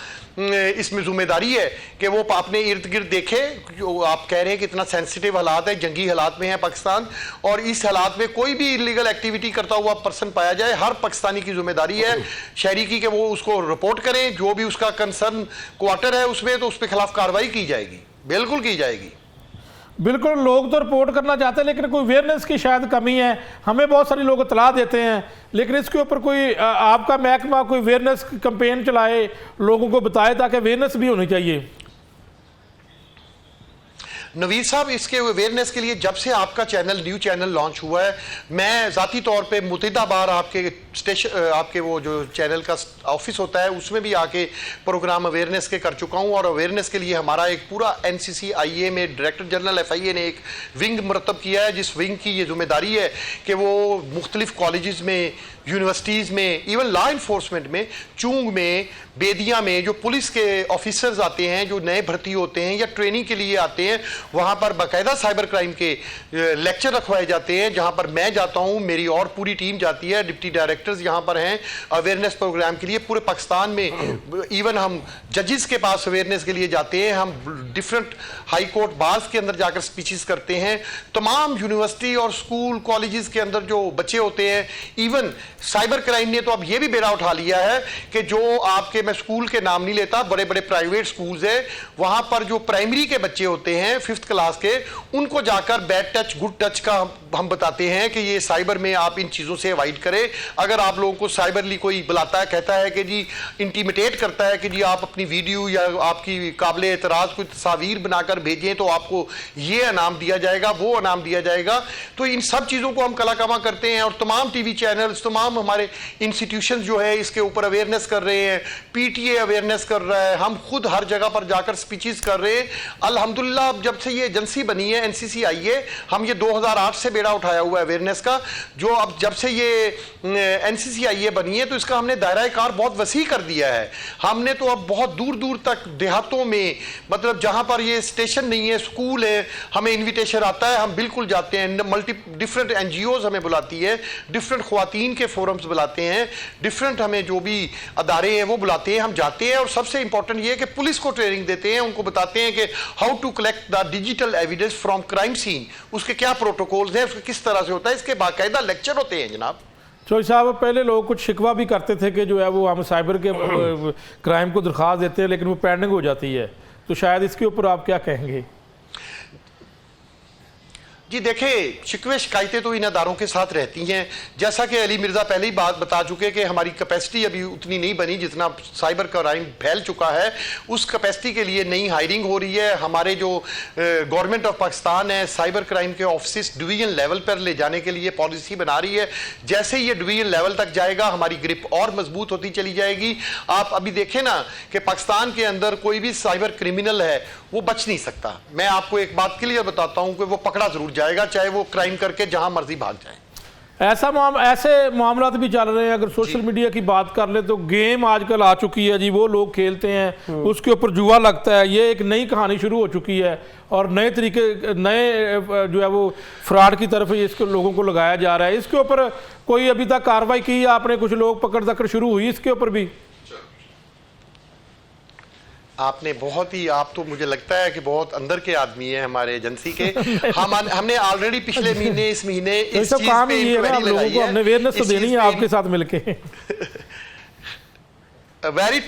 इसमें जिम्मेदारी है कि वो अपने इर्द गिर्द देखे। जो आप कह रहे हैं कि इतना सेंसिटिव हालात है, जंगी हालात में है पाकिस्तान, और इस हालात में कोई भी इलीगल एक्टिविटी करता हुआ पर्सन पाया जाए, हर पाकिस्तानी की जिम्मेदारी है शहरी की कि वो उसको रिपोर्ट करें। जो भी उसका कंसर्न क्वार्टर है उसमें, तो उसके खिलाफ कार्रवाई की जाएगी, बिल्कुल की जाएगी। बिल्कुल, लोग तो रिपोर्ट करना चाहते हैं लेकिन कोई अवेयरनेस की शायद कमी है। हमें बहुत सारे लोग इतला देते हैं लेकिन इसके ऊपर कोई आपका महकमा कोई अवेयरनेस कैंपेन चलाए, लोगों को बताए, ताकि अवेयरनेस भी होनी चाहिए। नवीद साहब, इसके अवेयरनेस के लिए जब से आपका चैनल, न्यू चैनल लॉन्च हुआ है, मैं ज़ाती तौर पे मुतअद्दिद बार आपके स्टेशन, आपके वो जो चैनल का ऑफिस होता है उसमें भी आके प्रोग्राम अवेयरनेस के कर चुका हूँ। और अवेयरनेस के लिए हमारा एक पूरा NCCIA में डायरेक्टर जनरल FIA ने एक विंग मरतब किया है, जिस विंग की ये जिम्मेदारी है कि वो मुख्तलिफ कॉलेजेस में, यूनिवर्सिटीज़ में, इवन लॉ इन्फोर्समेंट में, चूंग में, बेदिया में जो पुलिस के ऑफिसर्स आते हैं, जो नए भर्ती होते हैं या ट्रेनिंग के लिए आते हैं, वहाँ पर बाकायदा साइबर क्राइम के लेक्चर रखवाए जाते हैं, जहाँ पर मैं जाता हूँ, मेरी और पूरी टीम जाती है, डिप्टी डायरेक्टर्स यहाँ पर हैं अवेयरनेस प्रोग्राम के लिए पूरे पाकिस्तान में। इवन हम जजेस के पास अवेयरनेस के लिए जाते हैं, हम डिफरेंट हाई कोर्ट बार्स के अंदर जाकर स्पीचेस करते हैं, तमाम यूनिवर्सिटी और स्कूल कॉलेजेस के अंदर जो बच्चे होते हैं। इवन साइबर क्राइम ने तो अब ये भी बेड़ा उठा लिया है कि जो आपके, मैं स्कूल के नाम नहीं लेता, बड़े बड़े प्राइवेट स्कूल्स है, वहां पर जो प्राइमरी के बच्चे होते हैं 5th क्लास के, उनको जाकर बैड टच गुड टच का हम बताते हैं कि ये साइबर में आप इन चीज़ों से अवॉइड करें। अगर आप लोगों को साइबरली कोई बुलाता है, कहता है कि जी इंटीमिटेट करता है कि जी आप अपनी वीडियो या आपकी काबिल एतराज़ कोई तस्वीर बनाकर भेजें तो आपको ये इनाम दिया जाएगा, वो इनाम दिया जाएगा। तो इन सब चीज़ों को हम कलाकामा करते हैं और तमाम टीवी चैनल्स, तमाम हमारे इंस्टीट्यूशन जो है इसके ऊपर अवेयरनेस कर रहे हैं। PTA अवेयरनेस कर रहा है, हम खुद हर जगह पर जाकर स्पीचेस कर रहे हैं। अल्हम्दुलिल्लाह अब जब से ये एजेंसी बनी है NCCIA, हम ये 2008 से बेड़ा उठाया हुआ है अवेयरनेस का, जो अब जब से ये NCCIA बनी है तो इसका हमने दायरा कार बहुत वसी कर दिया है। हमने तो अब बहुत दूर दूर तक देहातों में, मतलब जहाँ पर ये स्टेशन नहीं है, स्कूल है, हमें इन्विटेशन आता है, हम बिल्कुल जाते हैं। डिफरेंट NGOs हमें बुलाती है, डिफरेंट ख्वातीन के फोरम्स बुलाते हैं, डिफरेंट हमें जो भी अदारे हैं वो बुलाते हैं, हम जाते हैं। और सबसे इंपॉर्टेंट ये है कि पुलिस को ट्रेनिंग देते हैं, उनको बताते हैं कि how to collect the digital evidence from crime scene, उसके क्या प्रोटोकॉल्स हैं, उसके किस तरह से होता है, इसके बाकायदा लेक्चर होते हैं जनाब। चौधरी साहब, पहले लोग कुछ शिकवा भी करते थे कि जो है वो हम साइबर के क्राइम को दरख्वास्त देते हैं लेकिन वो पेंडिंग हो जाती है, तो शायद इसके ऊपर आप क्या कहेंगे? जी देखिए, शिकवे शिकायतें तो इन अदारों के साथ रहती हैं। जैसा कि अली मिर्ज़ा पहले ही बात बता चुके कि हमारी कैपेसिटी अभी उतनी नहीं बनी जितना साइबर क्राइम फैल चुका है। उस कैपेसिटी के लिए नई हायरिंग हो रही है। हमारे जो गवर्नमेंट ऑफ पाकिस्तान है, साइबर क्राइम के ऑफिस डिवीजन लेवल पर ले जाने के लिए पॉलिसी बना रही है। जैसे ये डिवीजन लेवल तक जाएगा हमारी ग्रिप और मजबूत होती चली जाएगी। आप अभी देखें ना कि पाकिस्तान के अंदर कोई भी साइबर क्रिमिनल है वो बच नहीं सकता। मैं आपको एक बात क्लियर बताता हूं कि वो पकड़ा जरूर जाएगा, चाहे वो क्राइम करके जहां मर्जी भाग जाए। ऐसे मामला भी चल रहे हैं। अगर सोशल मीडिया की बात कर ले तो गेम आजकल आ चुकी है जी, वो लोग खेलते हैं, उसके ऊपर जुआ लगता है। ये एक नई कहानी शुरू हो चुकी है और नए तरीके, नए जो है वो फ्रॉड की तरफ इसको लोगों को लगाया जा रहा है। इसके ऊपर कोई अभी तक कार्रवाई की आपने? कुछ लोग पकड़ दकड़ शुरू हुई इसके ऊपर भी? आपने बहुत ही, आप तो मुझे लगता है कि बहुत अंदर के आदमी है हमारे एजेंसी के। हमने ऑलरेडी पिछले महीने, इस महीने इस चीज पे इंक्वायरी लगाई है। हमने अवेयरनेस तो देनी है आपके साथ मिलके। Very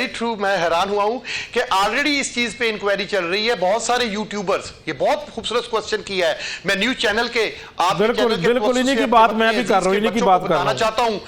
true. मैं हैरान हुआ हूं कि ऑलरेडी इस चीज पे इंक्वायरी चल रही है। बहुत सारे यूट्यूबर्स, ये बहुत खूबसूरत क्वेश्चन किया है। मैं न्यूज चैनल के, आप बिल्कुल इन्हीं की बात मैं भी कर रहा हूं, इन्हीं की बात करना चाहता हूं।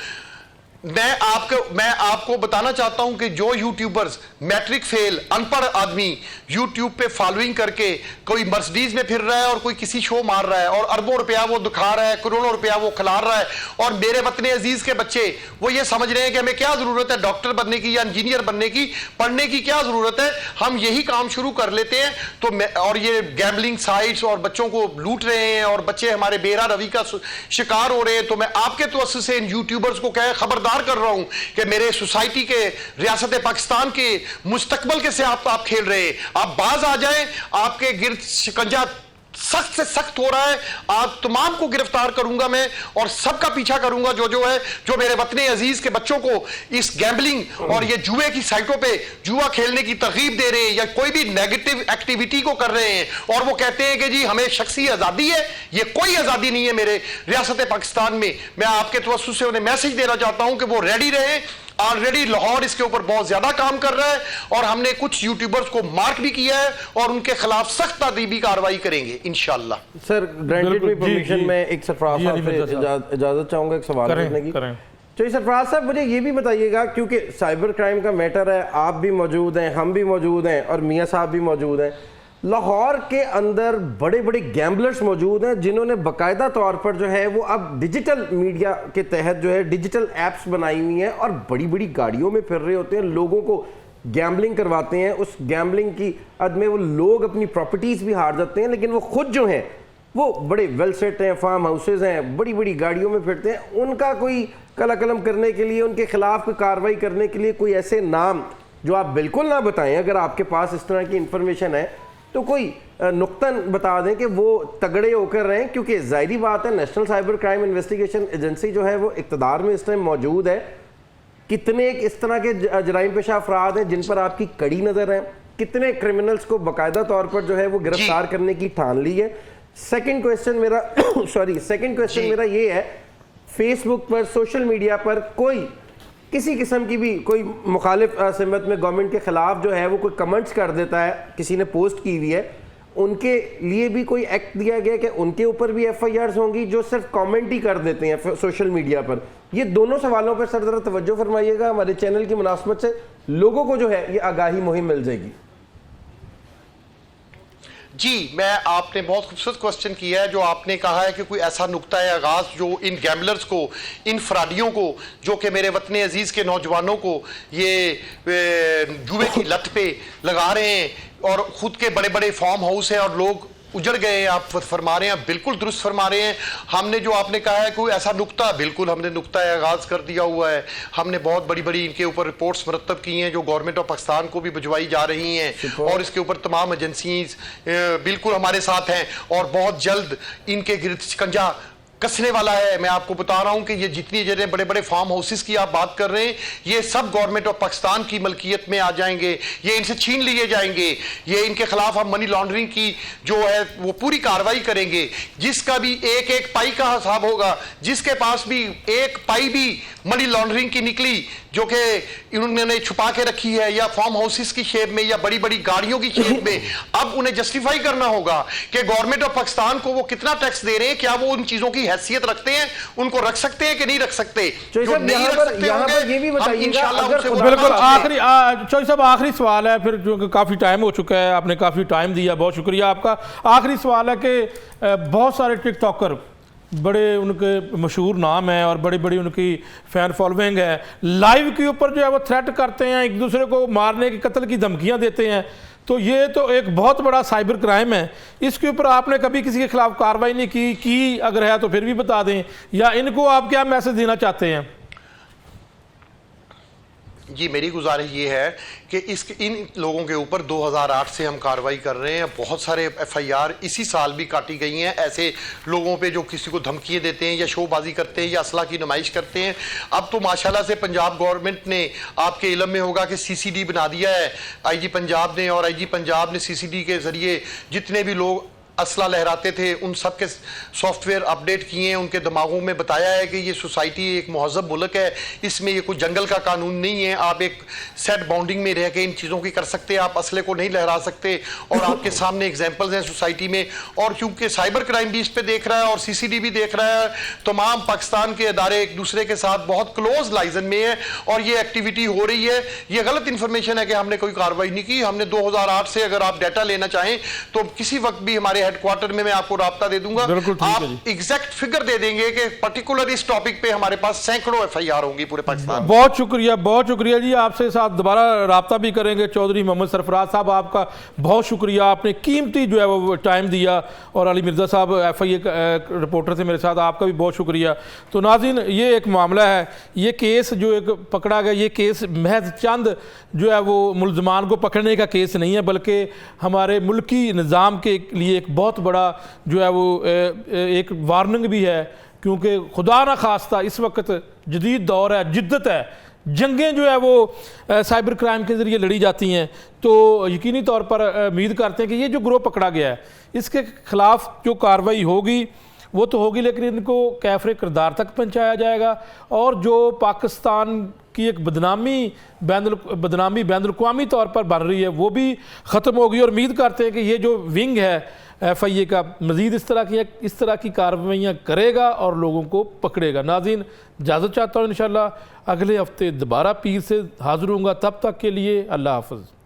मैं आपको बताना चाहता हूं कि जो यूट्यूबर्स मैट्रिक फेल अनपढ़ आदमी यूट्यूब पे फॉलोइंग करके कोई मर्सिडीज में फिर रहा है और कोई किसी शो मार रहा है और अरबों रुपया वो दिखा रहा है, करोड़ों रुपया वो खिला रहा है, और मेरे वतन अजीज के बच्चे वो ये समझ रहे हैं कि हमें क्या जरूरत है डॉक्टर बनने की या इंजीनियर बनने की, पढ़ने की क्या जरूरत है, हम यही काम शुरू कर लेते हैं। तो और ये गैम्बलिंग साइट्स और बच्चों को लूट रहे हैं और बच्चे हमारे बेरा रवि का शिकार हो रहे हैं। तो मैं आपके तवज्जो से इन यूट्यूबर्स को खबरदार कर रहा हूं कि मेरे सोसाइटी के, रियासत पाकिस्तान के मुस्तकबल के से आप खेल रहे हैं। आप बाज आ जाएं, आपके गिर्द शिकंजा सख्त से सख्त हो रहा है। आप तमाम को गिरफ्तार करूंगा मैं और सबका पीछा करूंगा जो है जो मेरे वतन अजीज के बच्चों को इस गैम्बलिंग और ये जुए की साइटों पे जुआ खेलने की तरगीब दे रहे हैं या कोई भी नेगेटिव एक्टिविटी को कर रहे हैं और वो कहते हैं कि जी हमें शख्सी आजादी है। ये कोई आजादी नहीं है मेरे रियासत पाकिस्तान में। मैं आपके तवज्जो से उन्हें मैसेज देना चाहता हूं कि वो रेडी रहे। ऑलरेडी लाहौर इसके ऊपर बहुत ज्यादा काम कर रहा है और हमने कुछ यूट्यूबर्स को मार्क भी किया है और उनके खिलाफ सख्त तादीबी कार्रवाई करेंगे इंशाल्लाह। सर, ग्रांटेड विद परमिशन में एक सरफराज साहब से इजाजत चाहूंगा एक सवाल करने की। तो सरफराज साहब मुझे ये भी बताइएगा, क्योंकि साइबर क्राइम का मैटर है, आप भी मौजूद हैं, हम भी मौजूद हैं और मियाँ साहब भी मौजूद हैं। लाहौर के अंदर बड़े बड़े गैम्बलर्स मौजूद हैं जिन्होंने बाकायदा तौर पर जो है वो अब डिजिटल मीडिया के तहत जो है डिजिटल एप्स बनाई हुई हैं और बड़ी बड़ी गाड़ियों में फिर रहे होते हैं, लोगों को गैम्बलिंग करवाते हैं। उस गैम्बलिंग की हद में वो लोग अपनी प्रॉपर्टीज़ भी हार जाते हैं, लेकिन वो खुद जो हैं वो बड़े वेल सेट हैं, फार्म हाउसेज हैं, बड़ी बड़ी गाड़ियों में फिरते हैं। उनका कोई कला कलम करने के लिए, उनके खिलाफ कोई कार्रवाई करने के लिए कोई ऐसे नाम जो आप बिल्कुल ना बताएं, अगर आपके पास इस तरह की इंफॉर्मेशन है तो कोई नुक्तन बता दें कि वो तगड़े होकर रहें, क्योंकि जाहिर बात है national cyber crime investigation agency जो है वो इक़्तिदार में इस टाइम मौजूद है। कितने इस तरह के जराइम पेशा अफराद हैं जिन पर आपकी कड़ी नज़र है, कितने क्रिमिनल्स को बाकायदा तौर पर जो है वो गिरफ्तार करने की ठान ली है। सेकंड क्वेश्चन मेरा मेरा ये है, फेसबुक पर, सोशल मीडिया पर कोई किसी किस्म की भी कोई मुखालिफ सिमत में गवर्नमेंट के खिलाफ जो है वो कोई कमेंट्स कर देता है, किसी ने पोस्ट की हुई है, उनके लिए भी कोई एक्ट दिया गया कि उनके ऊपर भी FIRs होंगी जो सिर्फ कमेंट ही कर देते हैं सोशल मीडिया पर? ये दोनों सवालों पर सर जरा तवज्जो फरमाइएगा, हमारे चैनल की मुनासबत से लोगों को जो है ये आगाही मुहिम मिल जाएगी। जी, मैं आपने बहुत खूबसूरत क्वेश्चन किया है। जो आपने कहा है कि कोई ऐसा नुक्ता है आगाज़ जो इन गैमलर्स को, इन फ्राडियों को, जो कि मेरे वतन अजीज़ के नौजवानों को ये जुए की लत पे लगा रहे हैं, और ख़ुद के बड़े बड़े फार्म हाउस हैं और लोग उजड़ गए हैं, आप फरमा रहे हैं, बिल्कुल दुरुस्त फरमा रहे हैं। हमने जो आपने कहा है कोई ऐसा नुक्ता, बिल्कुल हमने नुक्ता आगाज़ कर दिया हुआ है। हमने बहुत बड़ी बड़ी इनके ऊपर रिपोर्ट्स मरतब की हैं जो गवर्नमेंट ऑफ पाकिस्तान को भी भिजवाई जा रही हैं, और इसके ऊपर तमाम एजेंसीज बिल्कुल हमारे साथ हैं, और बहुत जल्द इनके गिरद शिकंजा कसने वाला है। मैं आपको बता रहा हूं कि ये जितनी जगह बड़े बड़े फार्म हाउसेस की आप बात कर रहे हैं, ये सब गवर्नमेंट ऑफ पाकिस्तान की मलकियत में आ जाएंगे, ये इनसे छीन लिए जाएंगे। ये इनके खिलाफ हम मनी लॉन्ड्रिंग की जो है वो पूरी कार्रवाई करेंगे। जिसका भी एक एक पाई का हिसाब होगा, जिसके पास भी एक पाई भी मनी लॉन्ड्रिंग की निकली जो कि इन्होंने छुपा के रखी है, या फार्म हाउसेस की शेप में या बड़ी बड़ी गाड़ियों की शेप में, अब उन्हें जस्टिफाई करना होगा कि गवर्नमेंट ऑफ पाकिस्तान को वो कितना टैक्स दे रहे हैं, क्या वो उन चीजों की हैसियत रखते हैं, उनको रख सकते हैं कि नहीं रख सकते। जो नहीं रख सकते होंगे, ये भी बताइएगा। बिल्कुल आखिरी चौधरी साहब आखिरी सवाल है, फिर जो काफ़ी टाइम हो चुका है, आपने काफ़ी टाइम दिया, बहुत शुक्रिया आपका। आखिरी सवाल है कि बहुत सारे टिकटॉकर बड़े उनके मशहूर नाम है और बड़ी बड़ी उनकी फ़ैन फॉलोइंग है, लाइव के ऊपर जो है वो थ्रेट करते हैं, एक दूसरे को मारने की, कत्ल की धमकियां देते हैं, तो ये तो एक बहुत बड़ा साइबर क्राइम है। इसके ऊपर आपने कभी किसी के खिलाफ कार्रवाई नहीं की अगर है तो फिर भी बता दें, या इनको आप क्या मैसेज देना चाहते हैं? जी, मेरी गुजारिश ये है कि इन लोगों के ऊपर 2008 से हम कार्रवाई कर रहे हैं। बहुत सारे FIR इसी साल भी काटी गई हैं ऐसे लोगों पे जो किसी को धमकियाँ देते हैं या शोबाजी करते हैं या असला की नुमाइश करते हैं। अब तो माशाल्लाह से पंजाब गवर्नमेंट ने, आपके इल्म में होगा कि CCD बना दिया है IG पंजाब ने, और IG पंजाब ने CCD के ज़रिए जितने भी लोग असला लहराते थे उन सब के सॉफ्टवेयर अपडेट किए हैं, उनके दिमागों में बताया है कि ये सोसाइटी एक महज़ब मुल्क है, इसमें ये कोई जंगल का कानून नहीं है, आप एक सेट बाउंडिंग में रह के इन चीज़ों की कर सकते हैं, आप असले को नहीं लहरा सकते। और आपके सामने एग्जांपल्स हैं सोसाइटी में, और क्योंकि साइबर क्राइम भी इस पर देख रहा है और CCD भी देख रहा है, तमाम पाकिस्तान के इदारे एक दूसरे के साथ बहुत क्लोज लाइजन में है और ये एक्टिविटी हो रही है। ये गलत इंफॉर्मेशन है कि हमने कोई कार्रवाई नहीं की। हमने 2008 से, अगर आप डाटा लेना चाहें तो किसी वक्त भी हमारे हेडक्वार्टर में मैं आपको राब्ता दे दूंगा, आप एग्जैक्ट फिगर दे देंगे कि पर्टिकुलर इस टॉपिक पे हमारे पास सैकड़ों FIR होंगी पूरे पाकिस्तान। बहुत शुक्रिया जी, आपसे साथ दोबारा राब्ता भी करेंगे। चौधरी मोहम्मद सरफराज साहब, आपका बहुत शुक्रिया, आपने कीमती जो है वो टाइम दिया, और अली मिर्ज़ा साहब FIA रिपोर्टर थे मेरे साथ, आपका भी बहुत शुक्रिया। तो नाज़रीन, ये एक मामला है, ये केस जो एक पकड़ा गया, ये केस महज चंद जो है वो मुलजमान को पकड़ने का केस नहीं है, बल्कि हमारे मुल्की निज़ाम के लिए एक बहुत बड़ा जो है वो एक वार्निंग भी है, क्योंकि खुदा ना खास्ता इस वक्त जदीद दौर है, जिद्दत है, जंगें जो है वो साइबर क्राइम के ज़रिए लड़ी जाती हैं। तो यकीनी तौर पर उम्मीद करते हैं कि ये जो ग्रोह पकड़ा गया है इसके ख़िलाफ़ जो कार्रवाई होगी वो तो होगी, लेकिन इनको कैफरे किरदार तक पहुँचाया जाएगा, और जो पाकिस्तान की एक बदनामी बैनुल-अक़वामी तौर पर बन रही है वो भी ख़त्म होगी। और उम्मीद करते हैं कि ये जो विंग है FIA का मज़ीद इस तरह की कार्रवाइयाँ करेगा और लोगों को पकड़ेगा। नाज़रीन, इजाज़त चाहता हूँ, इंशाअल्लाह अगले हफ्ते दोबारा पीर से हाज़िर होऊंगा, तब तक के लिए अल्लाह हाफ़िज़।